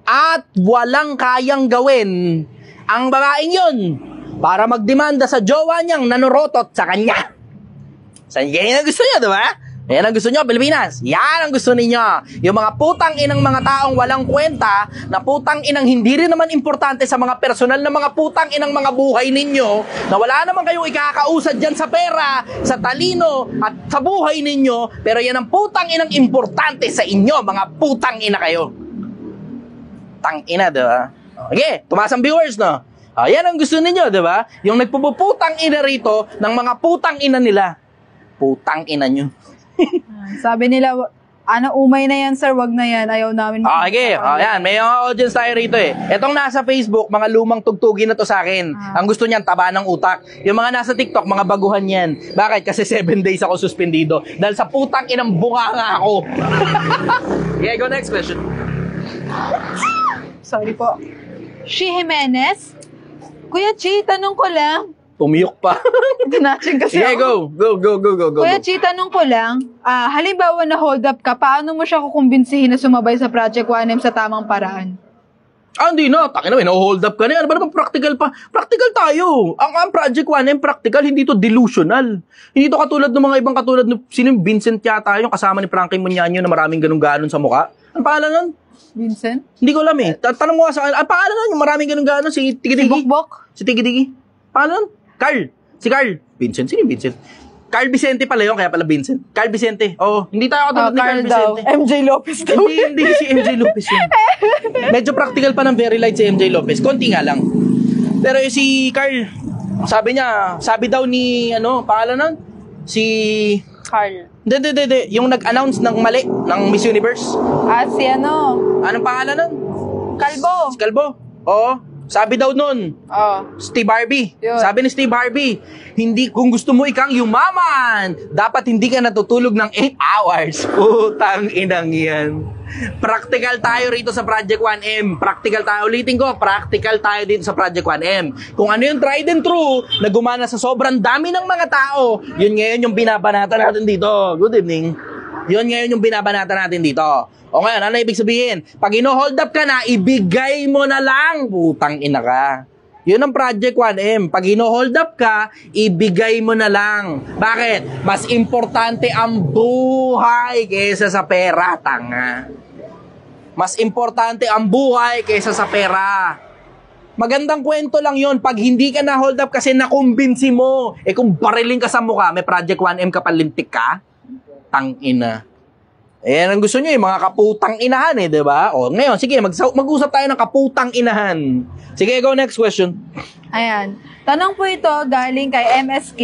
At walang kayang gawin ang babaeng yun para magdemanda sa jowa niyang nanorotot sa kanya. Yan ang gusto niya, di ba? Yan ang gusto niyo, Pilipinas. Yan ang gusto ninyo. Yung mga putang inang mga taong walang kwenta, na putang inang hindi rin naman importante sa mga personal na mga putang inang mga buhay ninyo, na wala naman kayong ikakausad dyan sa pera, sa talino, at sa buhay ninyo, pero yan ang putang inang importante sa inyo, mga putang ina kayo. Tang ina, di ba? Okay, tumaas ang viewers, no? Yan ang gusto ninyo, di ba? Yung nagpuputang ina rito ng mga putang ina nila. Putang ina nyo. Sabi nila, umay na yan, sir, wag na yan. Ayaw namin. Okay, yan. May mga audience tayo rito eh. Etong nasa Facebook, mga lumang tugtugin na to sa akin. Ang gusto niyan, taba ng utak. Yung mga nasa TikTok, mga baguhan yan. Bakit? Kasi 7 days ako suspendido. Dahil sa putang inang bunga nga ako. Okay, go next question. Sorry po. She Jimenez? Kuya Chi, tanong ko lang. Tumiyok pa. Tinatching kasi Yeah, ako. go. Kuya Chi, tanong ko lang. Halimbawa na hold up ka, paano mo siya kukumbinsihin na sumabay sa Project 1M sa tamang paraan? Hindi na. Takin na, hold up ka na. Ano ba naman practical pa? Practical tayo. Ang Project 1M practical, hindi to delusional. Hindi to katulad ng mga ibang katulad ng sino yung Vincent yata yung kasama ni Frankie Muñaño na maraming ganun-ganon sa mukha. Ano pangalan nun? Vincent? Hindi ko alam eh. Tanong mo nga sa akin. Ang pangalan nun, yung maraming ganun gano'n, si Si Tigi-Tigi. Bokbok? Si Tigi-Tigi. Pangalan nun? Carl. Si Carl. Vincent. Sino yung Vincent? Carl Vicente pala yun, kaya pala Vincent. Carl Vicente. Oo. Hindi tayo katulad ni Carl Vicente. MJ Lopez daw. Hindi si MJ Lopez yun. Medyo practical pa ng very light si MJ Lopez. Konti nga lang. Pero yung si Carl, sabi daw ni, pangalan nun? Si... Carl. Hindi. Yung nag-announce ng mali ng Miss Universe. Si Anong pangalan nun? Kalbo. Si Calvo. Oo. Sabi daw nun, Steve Harvey. Yun. Sabi ni Steve Harvey, kung gusto mo ikang yumaman, dapat hindi ka natutulog ng 8 hours. Putang inang yan. Practical tayo rito sa Project 1M. Practical tayo. Ulitin ko, practical tayo dito sa Project 1M. Kung ano yung tried and true na gumana sa sobrang dami ng mga tao, yun ngayon yung binabanatan natin dito. Good evening. Yun ngayon yung binabanatan natin dito. O ngayon, ano ibig sabihin? Pag ino-hold up ka na, ibigay mo na lang. Putang ina ka. Yun ang Project 1M. Pag ino-hold up ka, ibigay mo na lang. Bakit? Mas importante ang buhay kaysa sa pera, tanga. Mas importante ang buhay kaysa sa pera. Magandang kwento lang yon. Pag hindi ka na-hold up kasi nakumbinsi mo. Kung bariling ka sa mukha, may Project 1M ka palintik ka, tang ina. Ayan ang gusto nyo, yung mga kaputang inahan di ba? O, ngayon, sige, mag-usap tayo ng kaputang inahan. Sige, go next question. Ayan. Tanong po ito galing kay MSK.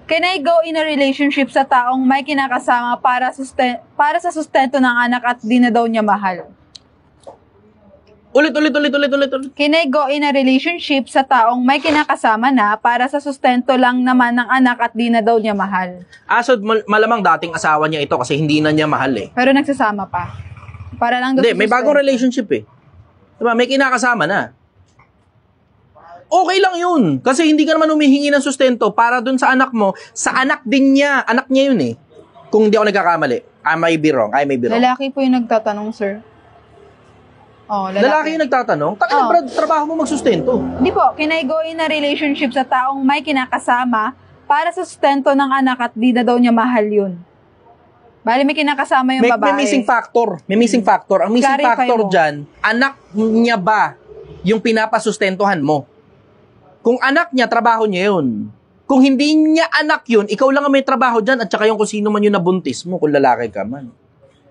Can I go in a relationship sa taong may kinakasama para sa sustento ng anak at di na daw niya mahal? Ulit. Can I go in a relationship sa taong may kinakasama na para sa sustento lang naman ng anak at di na daw niya mahal? So, malamang dating asawa niya ito kasi hindi na niya mahal eh. Pero nagsasama pa. Para lang daw Hindi, sa may bagong sustento. relationship eh. Diba? May kinakasama na. Okay lang yun. Kasi hindi ka naman humihingi ng sustento para dun sa anak mo. Sa anak din niya. Anak niya yun eh. Kung hindi ako nagkakamali. I may be wrong. Lalaki po yung nagtatanong, sir. Lalaki yung nagtatanong? Brad, trabaho mo magsustento. Hindi po, can I go in a relationship sa taong may kinakasama para sa sustento ng anak at di na daw niya mahal yun? Bali, may kinakasama yung babae. May missing factor. Ang missing Clarify factor mo. dyan, anak niya ba yung pinapasustentuhan mo? Kung anak niya, trabaho niya yun. Kung hindi niya anak yun, ikaw lang ang may trabaho dyan at saka yung kung sino man yung nabuntis mo kung lalaki ka man.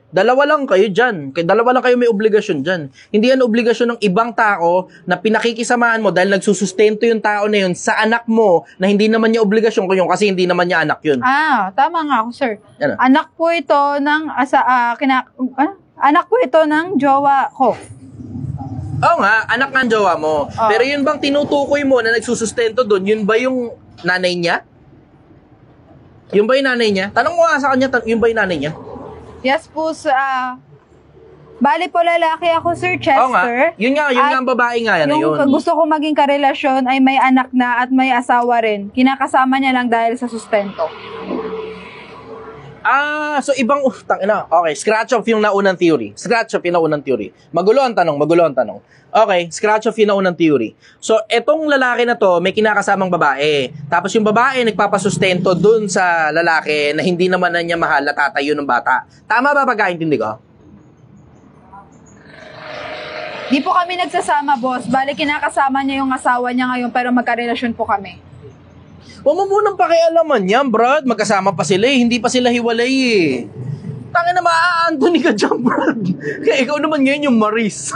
Dalawa lang kayo dyan. Dalawa lang kayo may obligasyon dyan. Hindi yan obligasyon ng ibang tao na pinakikisamahan mo dahil nagsusustento yung tao na yun sa anak mo na hindi naman niya obligasyon ko yun kasi hindi naman niya anak yun. Tama nga ako, sir. Ano? Anak po ito ng anak po ito ng jowa ko. Oo nga, anak ng jowa mo. Pero yun bang tinutukoy mo na nagsusustento doon, yun ba yung nanay niya? Yun ba yung nanay niya? Tanong mo nga sa kanya, yun ba yung nanay niya? Yes po, bali po lalaki ako, Sir Chester. Oo nga, yun nga ang babae nga yan. Yung yun. gusto ko maging karelasyon ay may anak na at may asawa rin. Kinakasama niya lang dahil sa sustento. So ibang, tangina. Okay, scratch off yung naunang theory. Magulo ang tanong. Okay, scratch off yung naunang theory. So, etong lalaki na to, may kinakasamang babae. Tapos yung babae, nagpapasustento dun sa lalaki na hindi naman na niya mahal na tatayo ng bata. Tama ba pagkaintindi ko? Di po kami nagsasama, boss. Bali, kinakasama niya yung asawa niya ngayon pero magkarelasyon po kami. Huwag mo munang pakialaman yan, Brad. Magkasama pa sila eh. Hindi pa sila hiwalay eh. Tangina na maa-Anthony ka dyan, Brad. Kaya ikaw naman ngayon yung Maris.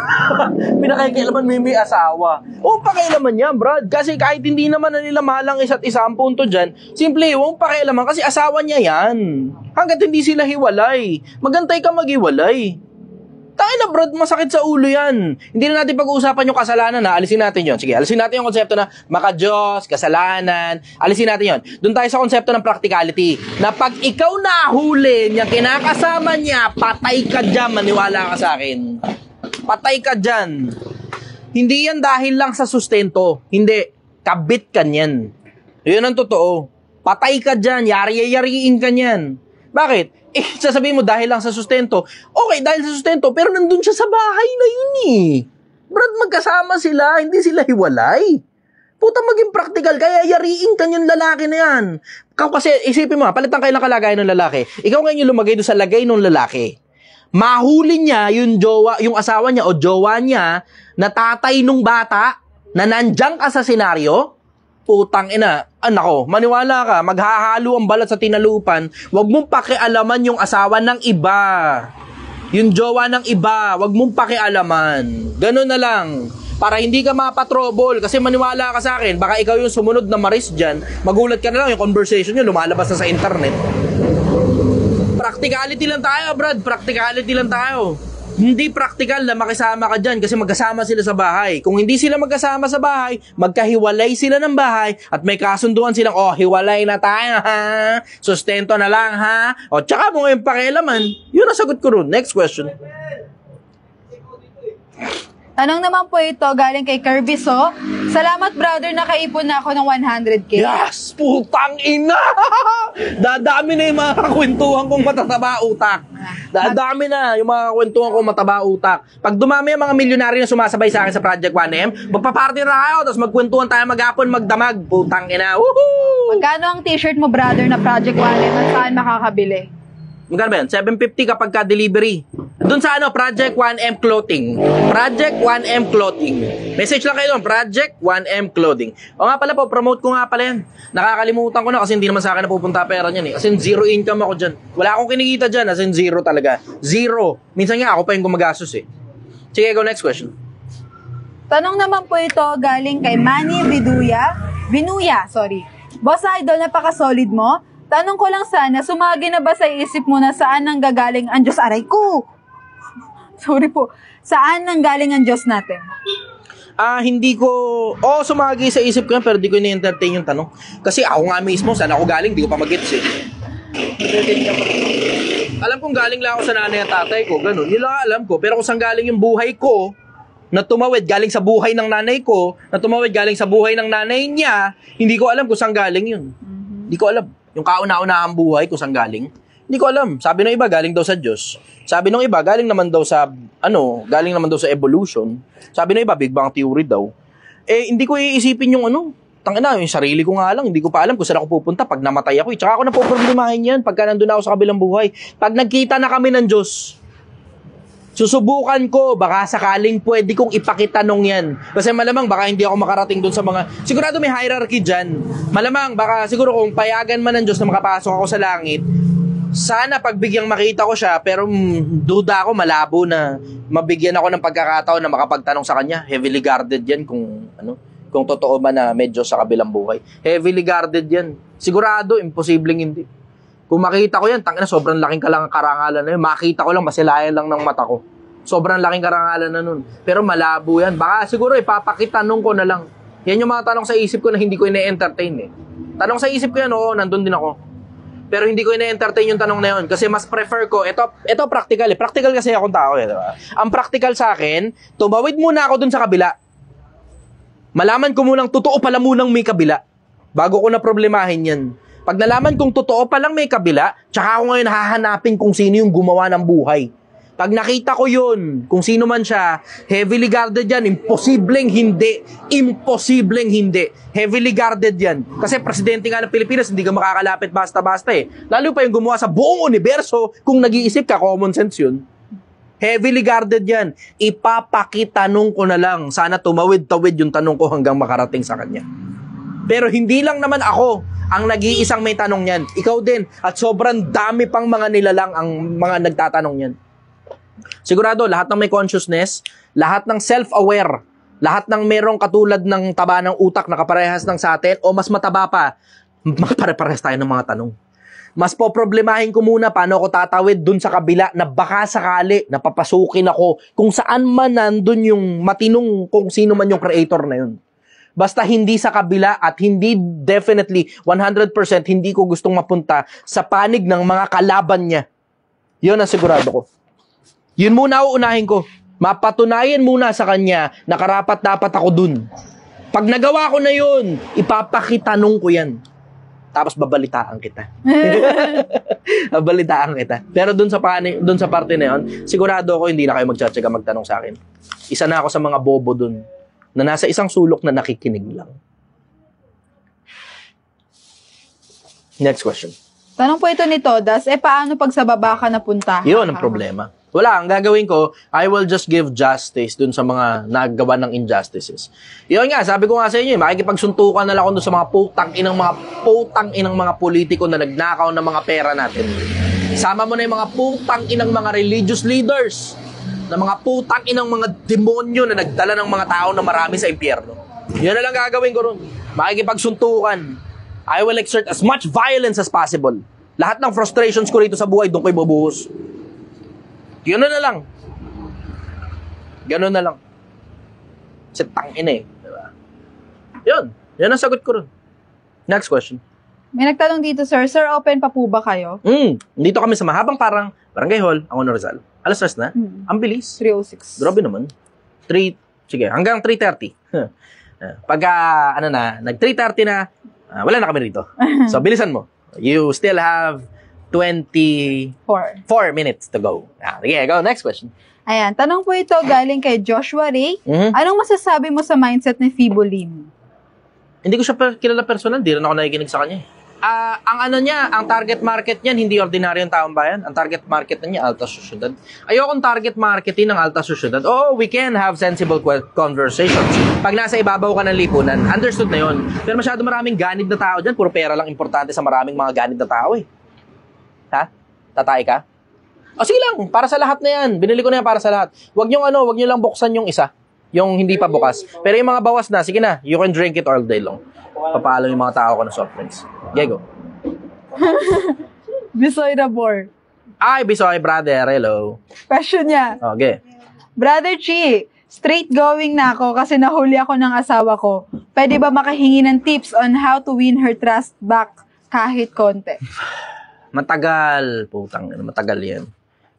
Pinakakialaman mo yung may asawa. Huwag pakialaman yan, Brad. Kasi kahit hindi naman na nila mahal ang isa't isa, ang punto dyan, simple, huwag pakialaman kasi asawa niya yan. Hanggat hindi sila hiwalay. Magantay ka maghiwalay. Tangina, Brad, masakit sa ulo yan. Hindi na natin pag-uusapan yung kasalanan na alisin natin yon. Sige, alisin natin yung konsepto na maka-Diyos, kasalanan. Alisin natin yon. Doon tayo sa konsepto ng practicality. Na pag ikaw nahuli niya, kinakasama niya, patay ka dyan, maniwala ka sa akin. Patay ka dyan. Hindi yan dahil lang sa sustento. Hindi. Kabit ka niyan. Yun ang totoo. Patay ka dyan, yari-yariin ka niyan. Bakit? Sasabihin mo dahil lang sa sustento. Okay, dahil sa sustento, pero nandun siya sa bahay na yun eh. Brad, magkasama sila, hindi sila hiwalay. Puta, maging practical, kaya yariin ka yung lalaki na yan. Kasi isipin mo, palitan kayo ng kalagayan ng lalaki. Ikaw ngayon yung lumagay doon sa lagay ng lalaki. mahuli niya yung asawa niya o jowa niya na tatay nung bata na nandiyan ka sa senaryo, putang ina, nako, maniwala ka, maghahalo ang balat sa tinalupan, wag mong pakialaman yung asawa ng iba. Yung jowa ng iba, wag mong pakialaman. Ganun na lang. Para hindi ka mapatrobol. Kasi maniwala ka sa akin, baka ikaw yung sumunod na maris dyan, magulat ka na lang, yung conversation nyo lumalabas na sa internet. Practicality lang tayo, Brad. Practicality lang tayo. Hindi practical na makisama ka dyan kasi magkasama sila sa bahay. Kung hindi sila magkasama sa bahay, magkahiwalay sila ng bahay at may kasunduan silang, oh, hiwalay na tayo, ha? Sustento na lang, ha? O, tsaka mo ngayong pakialaman. Yun ang sagot ko ron. Next question. Tanong naman po ito, galing kay Kirby So. Salamat, brother, nakaipon na ako ng 100K. Yes! Putang ina! Dadami na yung mga kwentuhan kong matataba utak. Dadami na yung mga kwentuhan kong mataba utak. Pag dumami yung mga milyonaryo na sumasabay sa akin sa Project 1M, magpa-party na kayo, tapos magkwentuhan tayo maghapon, magdamag. Putang ina. Woohoo! Magkano ang t-shirt mo, brother, na Project 1M at saan makakabili? Magkano ba yan? 750 kapag ka-delivery. Doon sa Project 1M Clothing. Project 1M Clothing. Message lang kayo doon, Project 1M Clothing. O nga pala po, promote ko nga pala yan. Nakakalimutan ko na kasi hindi naman sa akin napupunta pera niyan eh. As in, zero income ako dyan. Wala akong kinikita dyan, as in zero talaga. Zero. Minsan nga ako pa yung gumagastos eh. Sige, go next question. Tanong naman po ito galing kay Manny Vinuya, sorry. Boss Idol, napaka-solid mo. Tanong ko lang sana, sumagi na ba sa isip mo na saan nang gagaling ang Diyos? Aray ko! Sorry po. Saan nang galing ang Diyos natin? Hindi ko... sumagi sa isip ko yan, pero di ko ini-entertain yung tanong. Kasi ako nga mismo, saan ako galing, di ko pa mag-gets eh. Alam kong galing lang ako sa nanay at tatay ko, ganun. Yun lang alam ko. Pero kung saan galing yung buhay ko, na tumawid galing sa buhay ng nanay ko, na tumawid galing sa buhay ng nanay niya, hindi ko alam kung saan galing yun. Hindi ko alam. Yung kauna-unahang buhay kung saan galing, hindi ko alam. Sabi ng iba, galing daw sa Diyos. Sabi ng iba, galing naman daw sa, galing naman daw sa evolution. Sabi ng iba, Big Bang Theory daw. Hindi ko iisipin yung tangina, yung sarili ko nga lang, hindi ko pa alam kung saan ako pupunta pag namatay ako. Tsaka ako napoproblemahin yan pagka nandun ako sa kabilang buhay. Pag nagkita na kami ng Diyos, susubukan ko, baka sakaling pwede kong ipakitanong yan. Kasi malamang baka hindi ako makarating dun sa mga... Sigurado may hierarchy dyan. Malamang baka siguro kung payagan man ng Diyos na makapasok ako sa langit, sana pagbigyang makita ko siya, pero duda ako, malabo na mabigyan ako ng pagkakataon na makapagtanong sa kanya. Heavily guarded yan kung totoo man na medyo sa kabilang buhay. Heavily guarded yan. Sigurado, imposibleng hindi. Kung makita ko yan, tangina, sobrang laking karangalan na yun. Makita ko lang, masilayan lang ng mata ko. Sobrang laking karangalan na nun. Pero malabo yan. Baka siguro ipapakitanong ko na lang. Yan yung mga tanong sa isip ko na hindi ko ine-entertain eh. Tanong sa isip ko yan, oo, nandun din ako. Pero hindi ko ine-entertain yung tanong na yun. Kasi mas prefer ko, ito practical eh. Practical kasi akong tao eh. Diba? Ang practical sa akin, tumawid muna ako dun sa kabila. Malaman ko munang totoo pala munang may kabila. Bago ko na problemahin yan. Pag nalaman kong totoo palang may kabila, tsaka ako ngayon hahanapin kung sino yung gumawa ng buhay. Pag nakita ko yun, kung sino man siya, heavily guarded yan, imposibleng hindi. Imposibleng hindi. Heavily guarded yan. Kasi presidente nga ng Pilipinas, hindi ka makakalapit basta-basta eh. Lalo pa yung gumawa sa buong universo, kung nag-iisip ka, common sense yun. Heavily guarded yan. Ipapakitanong ko na lang. Sana tumawid-tawid yung tanong ko hanggang makarating sa kanya. Pero hindi lang naman ako ang nag-iisang may tanong yan. Ikaw din. At sobrang dami pang mga nilalang ang mga nagtatanong yan. Sigurado, lahat ng may consciousness, lahat ng self-aware, lahat ng merong katulad ng taba ng utak na kaparehas ng sa atin, o mas mataba pa, pare-parehas tayo ng mga tanong. Mas poproblemahin ko muna paano ako tatawid dun sa kabila na baka sakali napapasukin ako kung saan man nandun yung matinong kung sino man yung creator na yun. Basta hindi sa kabila at hindi definitely 100% hindi ko gustong mapunta sa panig ng mga kalaban niya. Yun ang sigurado ko. Yun muna uunahin ko. Mapatunayan muna sa kanya na karapat-dapat ako dun. Pag nagawa ko na yun, ipapakitanong ko yan. Tapos babalitaan kita. Babalitaan kita. Pero dun sa parte na yun, sigurado ako hindi na kayo magtsatsaga magtanong sa akin. Isa na ako sa mga bobo dun na nasa isang sulok na nakikinig lang. Next question. Tanong po ito ni Todas, paano pag sa baba ka napunta? Yun ang problema. Wala, ang gagawin ko, I will just give justice dun sa mga naggawa ng injustices. Yun nga, sabi ko nga sa inyo, makikipagsuntukan na lang ako dun sa mga putang inang mga politiko na nagnakaw ng mga pera natin. Isama mo na yung mga putang inang mga religious leaders, na mga putang inang mga demonyo na nagdala ng mga tao na marami sa impyerno. Yun na lang gagawin ko ron. Makikipagsuntukan. I will exert as much violence as possible. Lahat ng frustrations ko rito sa buhay, doon ko ibubuhos. Yun na lang. Ganun na lang. Kasi tangina eh. Diba? Yun. Yan ang sagot ko ron. Next question. May nagtanong dito, sir. Sir, open pa po ba kayo? Dito kami sa mahabang parang Barangay Hall, ako na Rizal. Alas stress na. Ang bilis. 3:06. Grabe naman. Sige, hanggang 3:30. Pagka, nag 3:30 na, wala na kami rito. So, bilisan mo. You still have 24 minutes to go. Sige, go. Next question. Ayan, tanong po ito galing kay Joshua Ray. Anong masasabi mo sa mindset ni Fibo Lim? Hindi ko siya kilala personal. Di rin ako nakikinig sa kanya. Ang target market niyan, hindi ordinaryong taong bayan. Ang target market niya, alta susyudad. Ayokong target marketing ng alta susyudad. Oh, we can have sensible conversations. Pag nasa ibabaw ka ng lipunan, understood na yun. Pero masyado maraming ganid na tao dyan. Puro pera lang importante sa maraming mga ganid na tao eh. Ha? Tatay ka? O sige lang, para sa lahat na yan. Binili ko na yan para sa lahat. Wag nyo lang buksan yung isa. Yung hindi pa bukas. Pero yung mga bawas na, sige na, you can drink it all day long. Papaalam yung mga tao ko ng soft drinks. Diego. Bisoy Rabor. Ay, Bisoy, brother. Hello. Question niya. Okay. Brother Chi, straight going na ako kasi nahuli ako ng asawa ko. Pwede ba makahingi ng tips on how to win her trust back kahit konti? Matagal. Putang, matagal yan.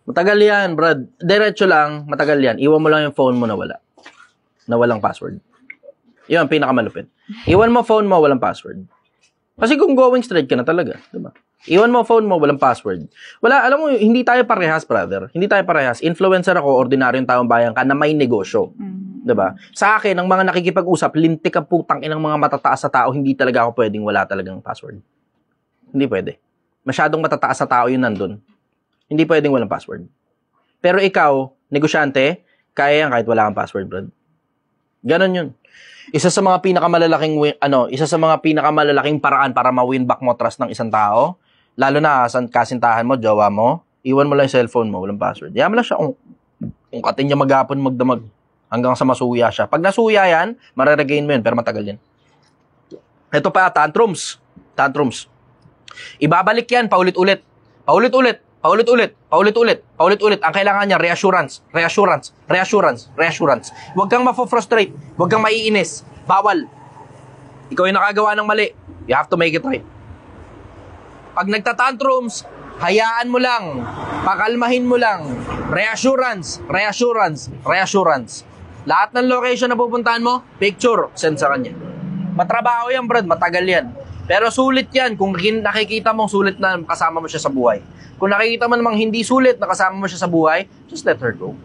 Matagal yan, brad. Diretso lang, matagal yan. Iwan mo lang yung phone mo na wala. Na walang password. Yun, pinakamalupit. Iwan mo phone mo, walang password. Kasi kung going straight ka na talaga, diba? Iwan mo phone mo, walang password. Wala, alam mo, hindi tayo parehas, brother. Hindi tayo parehas. Influencer ako, ordinaryong taong bayan ka na may negosyo. Diba? Sa akin, ang mga nakikipag-usap, lintik ang putang inang mga matataas sa tao, hindi talaga ako pwedeng wala talagang password. Hindi pwede. Masyadong matataas sa tao yun nandun. Hindi pwedeng walang password. Pero ikaw, negosyante, kaya yan kahit wala kang password, bro. Ganon yun. Isa sa mga pinakamalalaking paraan para ma-win back mo trust ng isang tao, lalo na sa kasintahan mo, jowa mo, iwan mo lang yung cellphone mo, walang password. Yaman lang siya kung katin niya maghapon magdamag hanggang sa masuya siya. Pag nasuya yan, mare-regain mo yun, pero matagal yan. Ito pa, tantrums. Ibabalik yan, paulit-ulit. Ang kailangan niya, reassurance. Huwag kang mafo-frustrate. Huwag kang maiinis. Bawal. Ikaw yung nakagawa ng mali. You have to make it right. Pag nagtatantrums, hayaan mo lang. Pakalmahin mo lang. Reassurance. Lahat ng location na pupuntahan mo, picture, send sa kanya. Matrabaho yan, brad. Matagal yan. Pero sulit yan kung nakikita mong sulit na kasama mo siya sa buhay. Kung nakikita mo namang hindi sulit na kasama mo siya sa buhay, just let her go.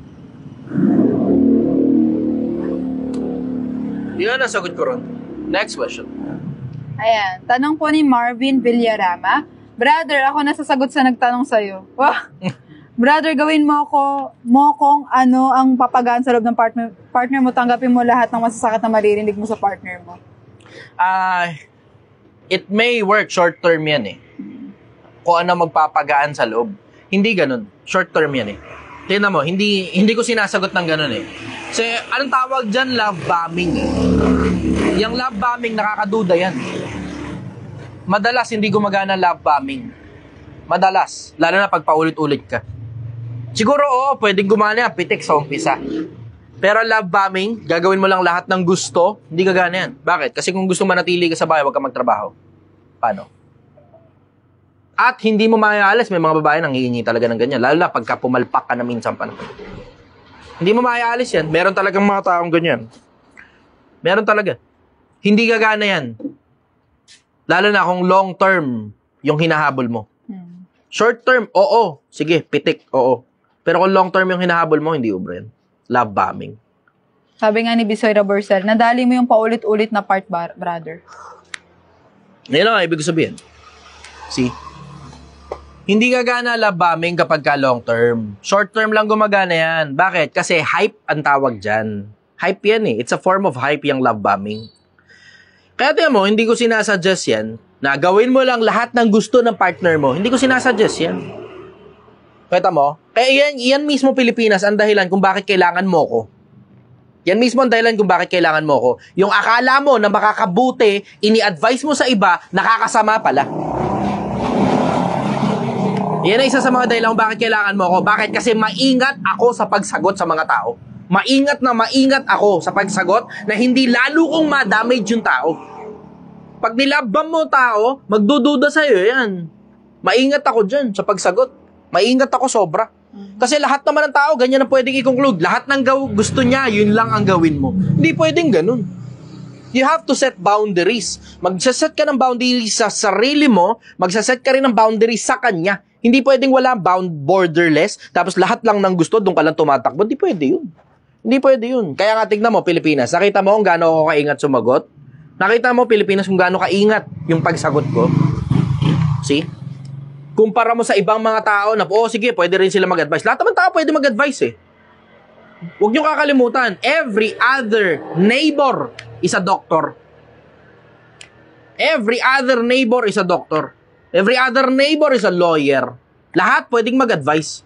Yan ang sagot ko ron. Next question. Ayan, tanong po ni Marvin Villarama. Brother, ako nasasagot sa nagtanong sa'yo. Wah! Brother, gawin mo kung ano ang papagaan sa loob ng partner mo, tanggapin mo lahat ng masasakit na maririnig mo sa partner mo. It may work short term yan eh. Kung ano magpapagaan sa loob. Hindi ganun. Short term yan eh. Tingnan mo, hindi ko sinasagot ng ganun eh. Kasi anong tawag dyan? Love bombing eh. Yung love bombing, nakakaduda yan. Madalas hindi gumagana love bombing. Madalas. Lalo na pag paulit-ulit ka. Siguro oo, pwedeng gumana yan, pitik sa umpisa. Pero love bombing, gagawin mo lang lahat ng gusto, hindi gagana yan. Bakit? Kasi kung gusto manatili ka sa bahay, huwag ka magtrabaho. Paano? At hindi mo maialis, may mga babae nang hihingi talaga ng ganyan. Lalo na pagka pumalpak ka na minsan pa. Hindi mo maialis yan. Meron talagang mga taong ganyan. Meron talaga. Hindi gagana yan. Lalo na kung long term yung hinahabol mo. Short term, oo. Sige, pitik, oo. Pero kung long term yung hinahabol mo, hindi ubra yan. Love bombing. Sabi nga ni Bisoy Raborsel, nadali mo yung paulit-ulit na part, brother. Ngayon lang, ibig sabihin. See? Hindi gagana love bombing kapag ka long term. Short term lang gumagana yan. Bakit? Kasi hype ang tawag dyan. Hype yan eh. It's a form of hype yung love bombing. Kaya tiyan mo, hindi ko sinasuggest yan na gawin mo lang lahat ng gusto ng partner mo. Hindi ko sinasuggest yan. Kita mo? Kaya yan mismo Pilipinas ang dahilan kung bakit kailangan mo ko. Yan mismo ang dahilan kung bakit kailangan mo ko. Yung akala mo na makakabuti, ini-advise mo sa iba, nakakasama pala. Yan ang isa sa mga dahilan kung bakit kailangan mo ako. Bakit? Kasi maingat ako sa pagsagot sa mga tao. Maingat ako sa pagsagot na hindi lalo kong ma-damage yung tao. Pag nilabam mo tao, magdududa sa'yo yan. Maingat ako dyan sa pagsagot. Maingat ako sobra. Kasi lahat naman ng tao, ganyan na pwedeng i-conclude. Lahat ng gusto niya, yun lang ang gawin mo. Hindi pwedeng ganun. You have to set boundaries. Magsaset ka ng boundaries sa sarili mo, magsaset ka rin ng boundaries sa kanya. Hindi pwedeng wala borderless, tapos lahat lang ng gusto, doon ka lang tumatakbo. Hindi pwede yun. Hindi pwede yun. Kaya nga tignan mo, Pilipinas, nakita mo kung gaano ako kaingat sumagot? Nakita mo, Pilipinas, kung gaano kaingat yung pagsagot ko? See? Kumpara mo sa ibang mga tao na, sige, pwede rin sila mag-advise. Lahat naman tao pwede mag-advise eh. Huwag niyo kakalimutan, every other neighbor is a doctor. Every other neighbor is a doctor. Every other neighbor is a lawyer. Lahat pwedeng mag-advise.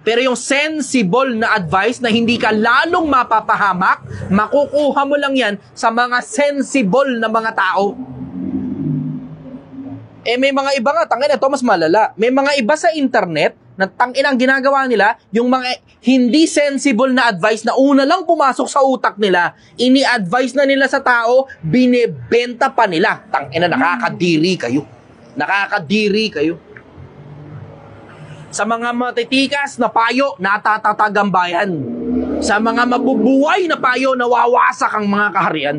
Pero yung sensible na advice na hindi ka lalong mapapahamak, makukuha mo lang yan sa mga sensible na mga tao. May mga iba nga, tangina, ito mas malala. May mga iba sa internet na tangina ang ginagawa nila, yung mga hindi sensible na advice na una lang pumasok sa utak nila, ini-advise na nila sa tao, binebenta pa nila. Tangina, nakakadiri kayo. Nakakadiri kayo. Sa mga matitikas na payo, natatatag ang bayan. Sa mga mabubuhay na payo, nawawasak ang mga kaharian.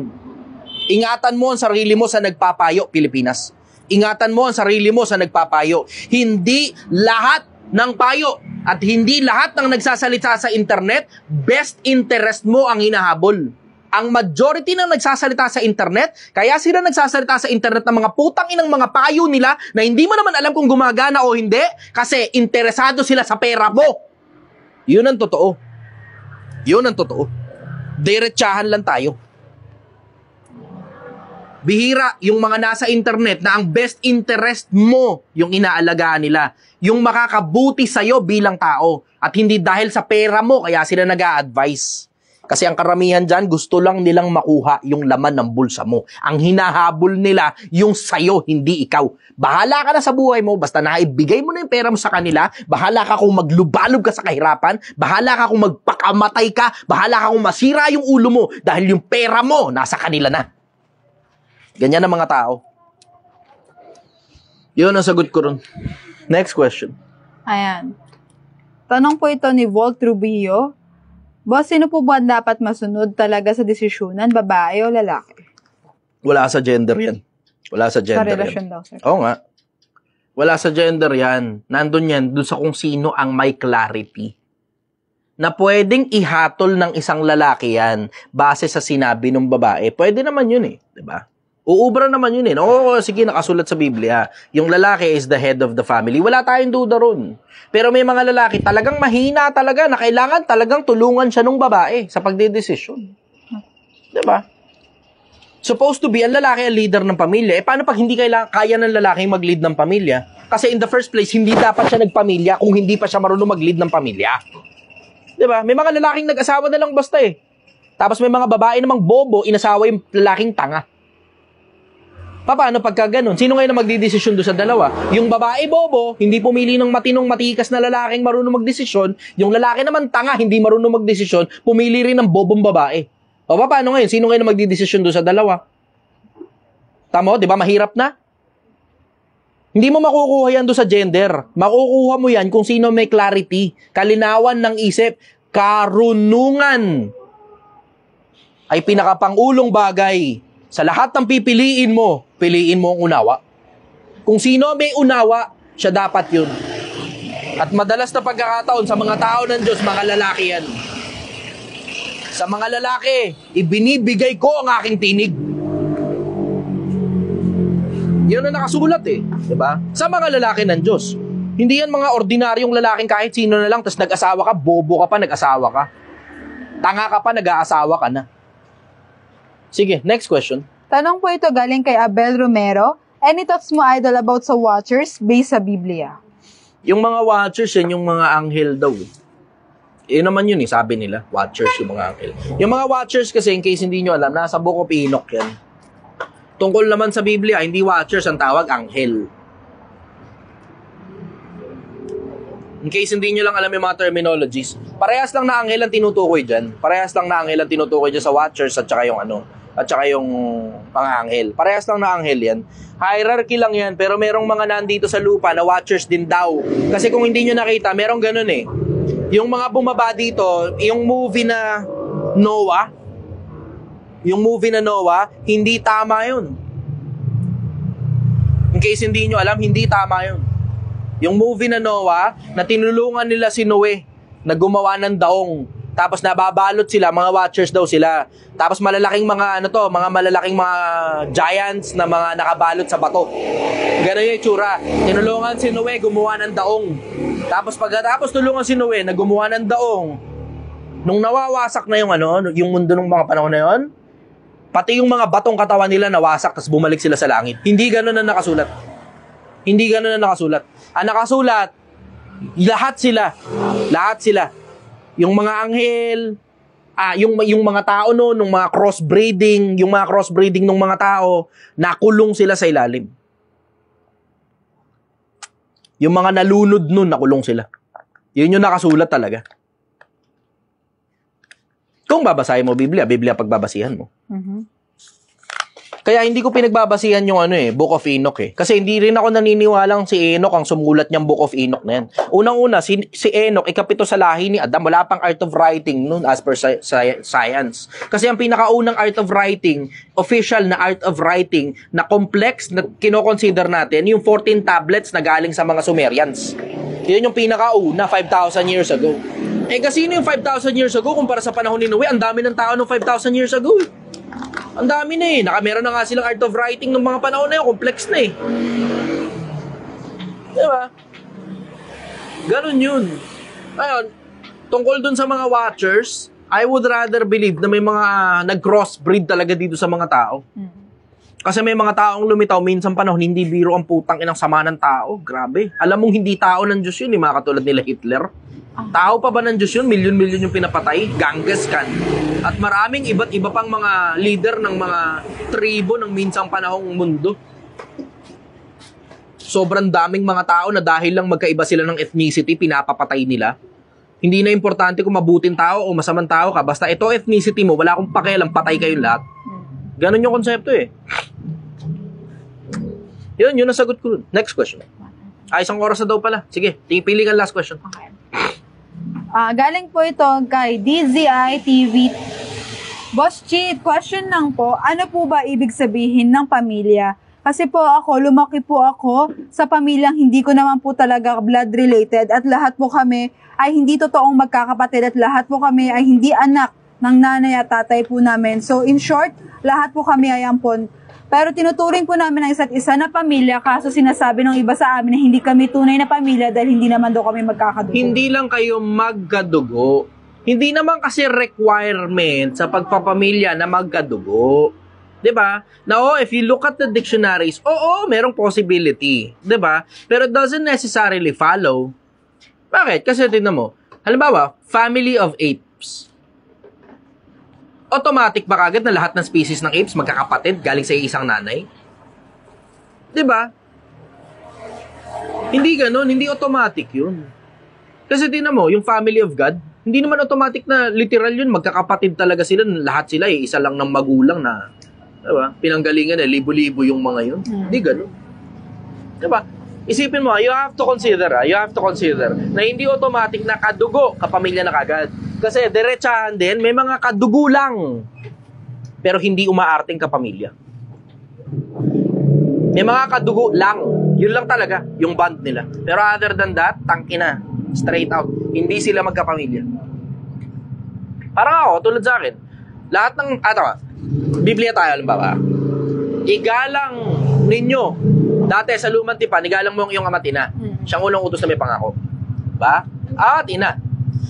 Ingatan mo ang sarili mo sa nagpapayo, Pilipinas. Ingatan mo ang sarili mo sa nagpapayo. Hindi lahat ng payo at hindi lahat ng nagsasalita sa internet, best interest mo ang hinahabol. Ang majority ng nagsasalita sa internet, kaya sila nagsasalita sa internet ng mga putang inang mga payo nila na hindi mo naman alam kung gumagana o hindi kasi interesado sila sa pera mo. Yun ang totoo. Yun ang totoo. Diretsahan lang tayo. Bihira yung mga nasa internet na ang best interest mo yung inaalagaan nila. Yung makakabuti sa'yo bilang tao. At hindi dahil sa pera mo kaya sila nag-a-advise. Kasi ang karamihan dyan, gusto lang nilang makuha yung laman ng bulsa mo. Ang hinahabol nila, yung sa'yo, hindi ikaw. Bahala ka na sa buhay mo, basta naibigay mo na yung pera mo sa kanila, bahala ka kung maglubalog ka sa kahirapan, bahala ka kung magpakamatay ka, bahala ka kung masira yung ulo mo, dahil yung pera mo, nasa kanila na. Ganyan ang mga tao. Yun ang sagot ko ron. Next question. Ayan. Tanong po ito ni Volt Rubio. Boss, sino po ba dapat masunod talaga sa desisyonan, babae o lalaki? Wala sa gender yan. Wala sa gender sa relasyon yan. daw, sir. Oo nga. Wala sa gender yan. Nandun yan, dun sa kung sino ang may clarity. Na pwedeng ihatol ng isang lalaki yan base sa sinabi ng babae. Pwede naman yun eh. Diba? Uubra naman yun eh. Oo, sige, nakasulat sa Biblia. Yung lalaki is the head of the family. Wala tayong duda ron. Pero may mga lalaki talagang mahina talaga na kailangan talagang tulungan siya ng babae sa pagdedesisyon. Diba? Supposed to be, ang lalaki ang leader ng pamilya. Paano pag hindi kaya ng lalaki mag-lead ng pamilya? Kasi in the first place, hindi dapat siya nagpamilya kung hindi pa siya marunong mag-lead ng pamilya. Diba? May mga lalaking nag-asawa na lang basta eh. Tapos may mga babae namang bobo, inasawa yung lalaking tanga. Paano pagka ganun? Sino ngayon na magdidesisyon doon sa dalawa? Yung babae bobo, hindi pumili ng matinong matikas na lalaking marunong magdesisyon. Yung lalaki naman tanga, hindi marunong magdesisyon, pumili rin ng bobong babae. O paano ngayon? Sino ngayon na magdidesisyon doon sa dalawa? Tamo, di ba? Mahirap na? Hindi mo makukuha yan doon sa gender. Makukuha mo yan kung sino may clarity, kalinawan ng isip, karunungan ay pinakapangulong bagay. Sa lahat ng pipiliin mo ang unawa. Kung sino may unawa, siya dapat yun. At madalas na pagkakataon sa mga tao ng Diyos, mga lalaki yan. Sa mga lalaki, ibinibigay ko ang aking tinig. Yun ang nakasulat eh. Diba? Sa mga lalaki ng Diyos. Hindi yan mga ordinaryong lalaking kahit sino na lang, tapos nag-asawa ka, bobo ka pa, nag-asawa ka. Tanga ka pa, nag-aasawa ka na. Sige, next question. Tanong po ito galing kay Abel Romero. Any thoughts mo, Idol, about sa Watchers based sa Biblia? Yung mga Watchers, yan yung mga anghel daw. Yun naman yun eh, sabi nila. Watchers, yung mga anghel. Yung mga Watchers kasi, in case hindi nyo alam, nasa Book of Enoch yan. Tungkol naman sa Biblia, hindi Watchers ang tawag, anghel. In case hindi nyo lang alam yung mga terminologies, parehas lang na anghel ang tinutukoy dyan. Parehas lang na anghel ang tinutukoy dyan sa Watchers at saka yung at saka yung mga anghel. Parehas lang na anghel yan. Hierarchy lang yan, pero merong mga nandito sa lupa na Watchers din daw. Kasi kung hindi nyo nakita, merong ganun eh. Yung mga bumaba dito, yung movie na Noah, hindi tama yun. In case hindi nyo alam, hindi tama yun. Yung movie na Noah, na tinulungan nila si Noe na gumawa ng daong. Tapos nababalot sila, mga Watchers daw sila. Tapos malalaking mga mga malalaking mga giants na mga nakabalot sa bato. Ganun yung itsura. Tinulungan si Noe gumawa ng daong. Tapos pagkatapos tulungan si Noe na gumawa ng daong, nung nawawasak na yung mundo ng mga panahon na yon, pati yung mga batong katawan nila nawasak, tapos bumalik sila sa langit. Hindi ganun ang nakasulat. Hindi ganun ang nakasulat. Ang nakasulat, lahat sila. Yung mga anghel, yung mga tao noon, yung mga crossbreeding ng mga tao, nakulong sila sa ilalim. Yung mga nalunod noon, nakulong sila. Yun yung nakasulat talaga. Kung babasahin mo Biblia pagbabasihan mo. Mm-hmm. Kaya hindi ko pinagbabasihan yung Book of Enoch eh. Kasi hindi rin ako naniniwalang si Enoch ang sumulat niyang Book of Enoch na yan. Unang-una, si Enoch, ikapito sa lahi ni Adam, wala pang art of writing noon as per science. Kasi ang pinakaunang art of writing, official na art of writing, na complex, na kinoconsider natin, yung 14 tablets na galing sa mga Sumerians. Yun yung pinakauna, 5,000 years ago. Eh kasi yung 5,000 years ago, kumpara sa panahon ni Noe, ang dami ng tao nung 5,000 years ago eh. Ang dami na eh. Meron na nga silang art of writing ng mga panahon na yun. Complex na eh. Diba? Ganun yun. Ayun, tungkol dun sa mga Watchers, I would rather believe na may mga nag-crossbreed talaga dito sa mga tao. Kasi may mga taong lumitaw, minsan panahon, hindi biro ang putang inang sama ng tao. Grabe. Alam mong hindi tao ng Diyos yun, mga katulad nila Hitler. Tao pa ba ng Diyos yun? Milyon-milyon yung pinapatay. Genghis Khan. At maraming iba't iba pang mga leader ng mga tribo ng minsang panahong mundo. Sobrang daming mga tao na dahil lang magkaiba sila ng ethnicity, pinapapatay nila. Hindi na importante kung mabuting tao o masamang tao ka. Basta ito ethnicity mo, wala akong pakialam, patay kayong lahat. Ganon yung konsepto eh. Yun ang sagot ko. Next question. Isang oras na daw pala. Sige, pili ka last question. Okay. Galing po ito kay DZI TV. Boss Cheat, question lang po, ano po ba ibig sabihin ng pamilya? Kasi po lumaki po ako sa pamilyang hindi ko naman po talaga blood related at lahat po kami ay hindi totoong magkakapatid at lahat po kami ay hindi anak ng nanay at tatay po namin. So in short, lahat po kami ay ampon. Pero tinuturing po namin ang isa't isa na pamilya, kaso sinasabi ng iba sa amin na hindi kami tunay na pamilya dahil hindi naman daw kami magkakadugo. Hindi lang kayo magkadugo. Hindi naman kasi requirement sa pagpapamilya na magkadugo. 'Di ba? Now, if you look at the dictionaries, merong possibility, 'di ba? Pero it doesn't necessarily follow. Bakit? Kasi tingnan mo, halimbawa, family of apes. Automatic ba kagad na lahat ng species ng apes magkakapatid galing sa isang nanay? 'Di ba? Hindi ganoon, hindi automatic 'yun. Kasi tingnan mo, yung family of God, hindi naman automatic na literal 'yun, magkakapatid talaga sila, lahat sila isa lang ng magulang na, 'di ba? Pinanggalingan na libo-libo yung mga 'yun. Hindi ganoon. 'Di ba? Isipin mo, you have to consider na hindi automatic na kadugo kapamilya na kagad. Kasi diretsahan din, may mga kadugo lang, pero hindi umaarting kapamilya. May mga kadugo lang, yun lang talaga, yung bond nila. Pero other than that, tangina, straight out, hindi sila magkapamilya. Parang ako, tulad sa akin, lahat ng, Biblia tayo, halimbawa, igalang ninyo, dati sa lumang tipan, igalang mo ang iyong ama at ina. Siyang unang utos na may pangako. Ba? At ina.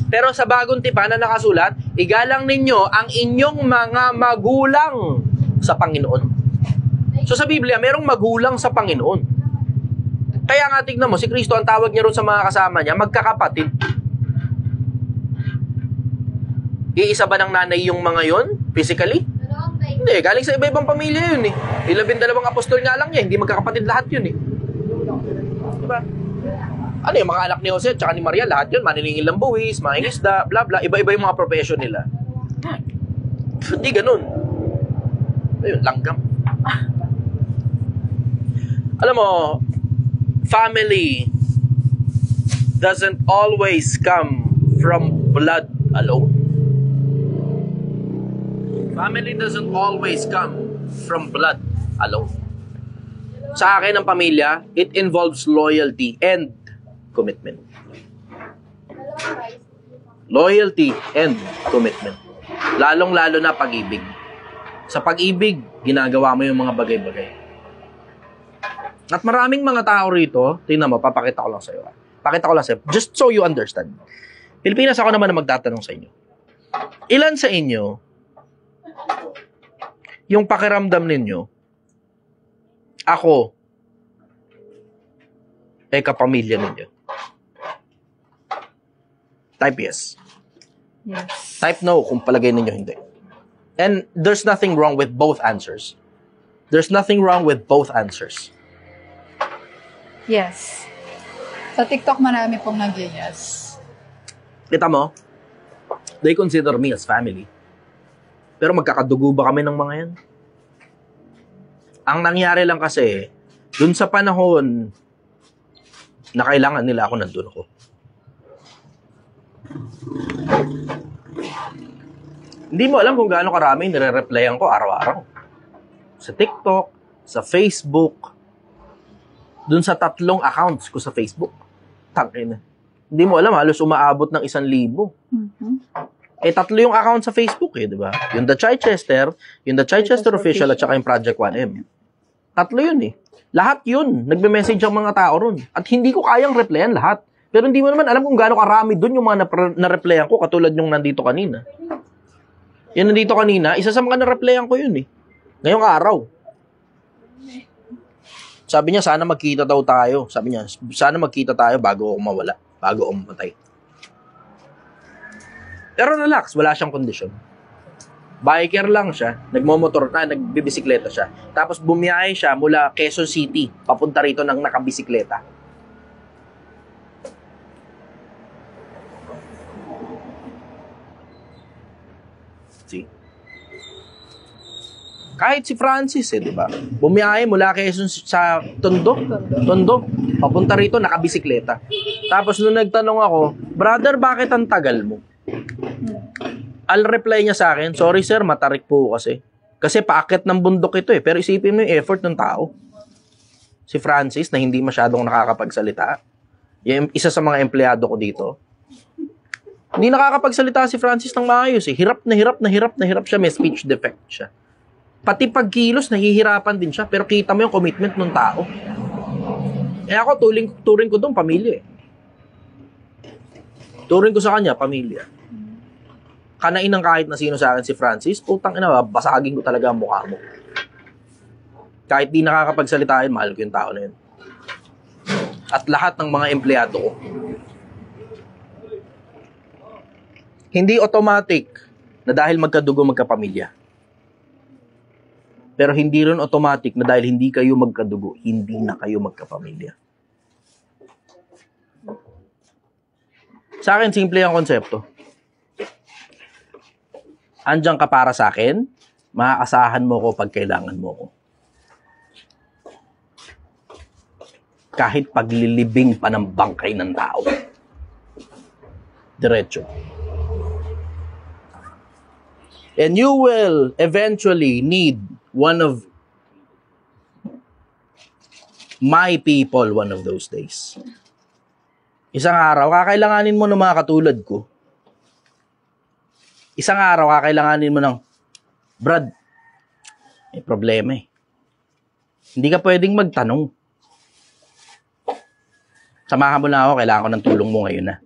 Pero sa bagong tipan na nakasulat, igalang ninyo ang inyong mga magulang sa Panginoon. So sa Biblia, merong magulang sa Panginoon. Kaya nga tignan mo, si Kristo, ang tawag niya ron sa mga kasama niya, magkakapatid. Iisa ba ng nanay yung mga yon physically? Hindi, galing sa iba-ibang pamilya yun eh. 12 apostol nga lang niya, hindi magkakapatid lahat yun eh. Diba? Ano yung mga anak ni Jose at ni Maria, lahat yun, maniningil ng buwis, mangingisda, bla bla, iba-iba yung mga profession nila. Hindi ganun. Ayun, langgam. Alam mo, family doesn't always come from blood alone. Family doesn't always come from blood alone. Sa akin, ang pamilya, it involves loyalty and commitment. Loyalty and commitment. Lalong-lalo na pag-ibig. Sa pag-ibig, ginagawa mo yung mga bagay-bagay. At maraming mga tao rito, tingnan mo, papakita ko lang sa'yo. Pakita ko lang sa'yo, just so you understand. Pilipinas, ako naman na magtatanong sa inyo. Ilan sa inyo, yung pakiramdam ninyo, ako, kapamilya ninyo? Type yes. Yes. Type no kung palagay ninyo hindi. And there's nothing wrong with both answers. There's nothing wrong with both answers. Yes. Sa TikTok marami pong nag-yes. Kita mo, they consider me as family. Pero magkakadugo ba kami ng mga yan? Ang nangyari lang kasi, dun sa panahon na kailangan nila ako, nandun ako. Hindi mo alam kung gaano karami nire-replyan ko araw-araw. Sa TikTok, sa Facebook, dun sa 3 accounts ko sa Facebook. Tangina. Hindi mo alam, halos umaabot ng 1,000. Mm-hmm. 3 yung account sa Facebook di ba? Yung The Chichester, yung The Chichester Official at saka yung Project 1M. 3 yun Lahat yun, nagme-message ang mga tao ron. At hindi ko kayang replyan lahat. Pero hindi mo naman alam kung gaano karami dun yung mga na-replyan ko, katulad yung nandito kanina. Yung nandito kanina, isa sa mga na-replyan ko yun Ngayong araw. Sabi niya, sana magkita daw tayo. Sabi niya, sana magkita tayo bago ako mawala. Bago ako mamatay. Pero relax, wala siyang kondisyon. Biker lang siya, nagmomotor na, nagbibisikleta siya. Tapos bumiyahe siya mula Quezon City, papunta rito ng nakabisikleta. See? Kahit si Francis, di ba? Bumiyahe mula Quezon sa Tondo, papunta rito, nakabisikleta. Tapos nung nagtanong ako, brother, bakit ang tagal mo? Al reply niya sa akin, sorry sir, matarik po kasi. Kasi paakyat ng bundok ito Pero isipin mo yung effort ng tao. Si Francis, na hindi masyadong nakakapagsalita. Yung isa sa mga empleyado ko dito. Hindi nakakapagsalita si Francis ng maayos Hirap na hirap siya. May speech defect siya. Pati pagkilos, nahihirapan din siya. Pero kita mo yung commitment ng tao. Ako, turing ko doon, pamilya Turing ko sa kanya, pamilya. Kanain ng kahit na sino sa akin si Francis, putang ina, basagin ko talaga ang mukha mo. Kahit di nakakapagsalita mahal ko yung tao na yun. At lahat ng mga empleyado ko. Hindi automatic na dahil magkadugo magkapamilya. Pero hindi rin automatic na dahil hindi kayo magkadugo, hindi na kayo magkapamilya. Sa akin, simple ang konsepto. Andiyan ka para sa akin, maaasahan mo ko pag kailangan mo ko. Kahit paglilibing pa ng bangkay ng tao. Diretso. And you will eventually need one of my people one of those days. Isang araw, kakailanganin mo ng mga katulad ko. Isang araw, kakailanganin mo ng, Brad, may problema Hindi ka pwedeng magtanong. Samahan mo na ako, kailangan ko ng tulong mo ngayon na.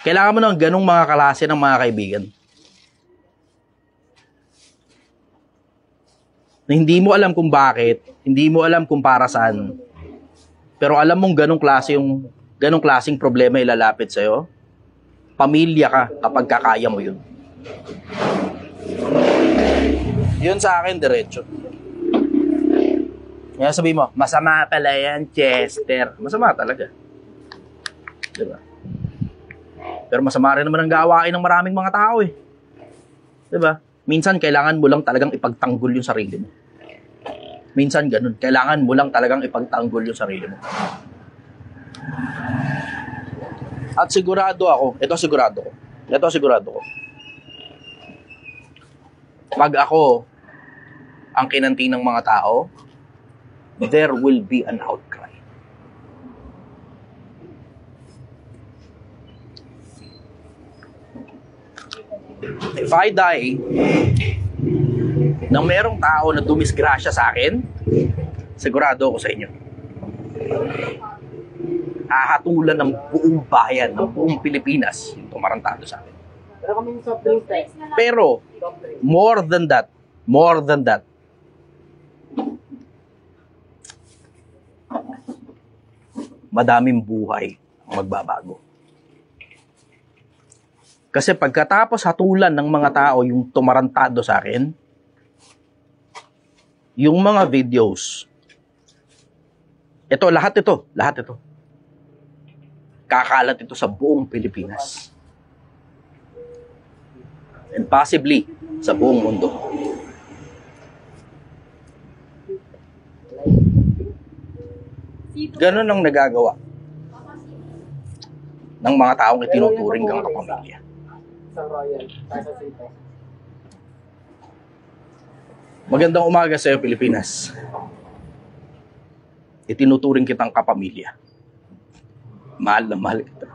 Kailangan mo ng ganong mga klase ng mga kaibigan. Na hindi mo alam kung bakit, hindi mo alam kung para saan, pero alam mong ganong klaseng problema ilalapit sa'yo. Pamilya ka kapag kakaya mo yun. Yun sa akin, diretso. Kaya sabi mo, masama pala yan, Chester. Masama talaga. Diba? Pero masama rin naman ang gawain ng maraming mga tao eh. Diba? Minsan, kailangan mo lang talagang ipagtanggol yung sarili mo. Minsan, ganun. Kailangan mo lang talagang ipagtanggol yung sarili mo. At sigurado ako, ito sigurado ko. Pag ako ang kinanti ng mga tao, there will be an outcry. If I die, nang merong tao na dumisgrasya sa akin, sigurado ako sa inyo. Hahatulan ng buong bayan, ng buong Pilipinas, yung tumarantado sa akin. Pero, more than that, madaming buhay ang magbabago. Kasi pagkatapos hatulan ng mga tao yung tumarantado sa akin, yung mga videos, lahat ito, kakalat ito sa buong Pilipinas. And possibly, sa buong mundo. Ganun ang nagagawa ng mga taong itinuturing kang kapamilya. Magandang umaga sa iyo, Pilipinas. Itinuturing kitang kapamilya. Mahal na mahal kita.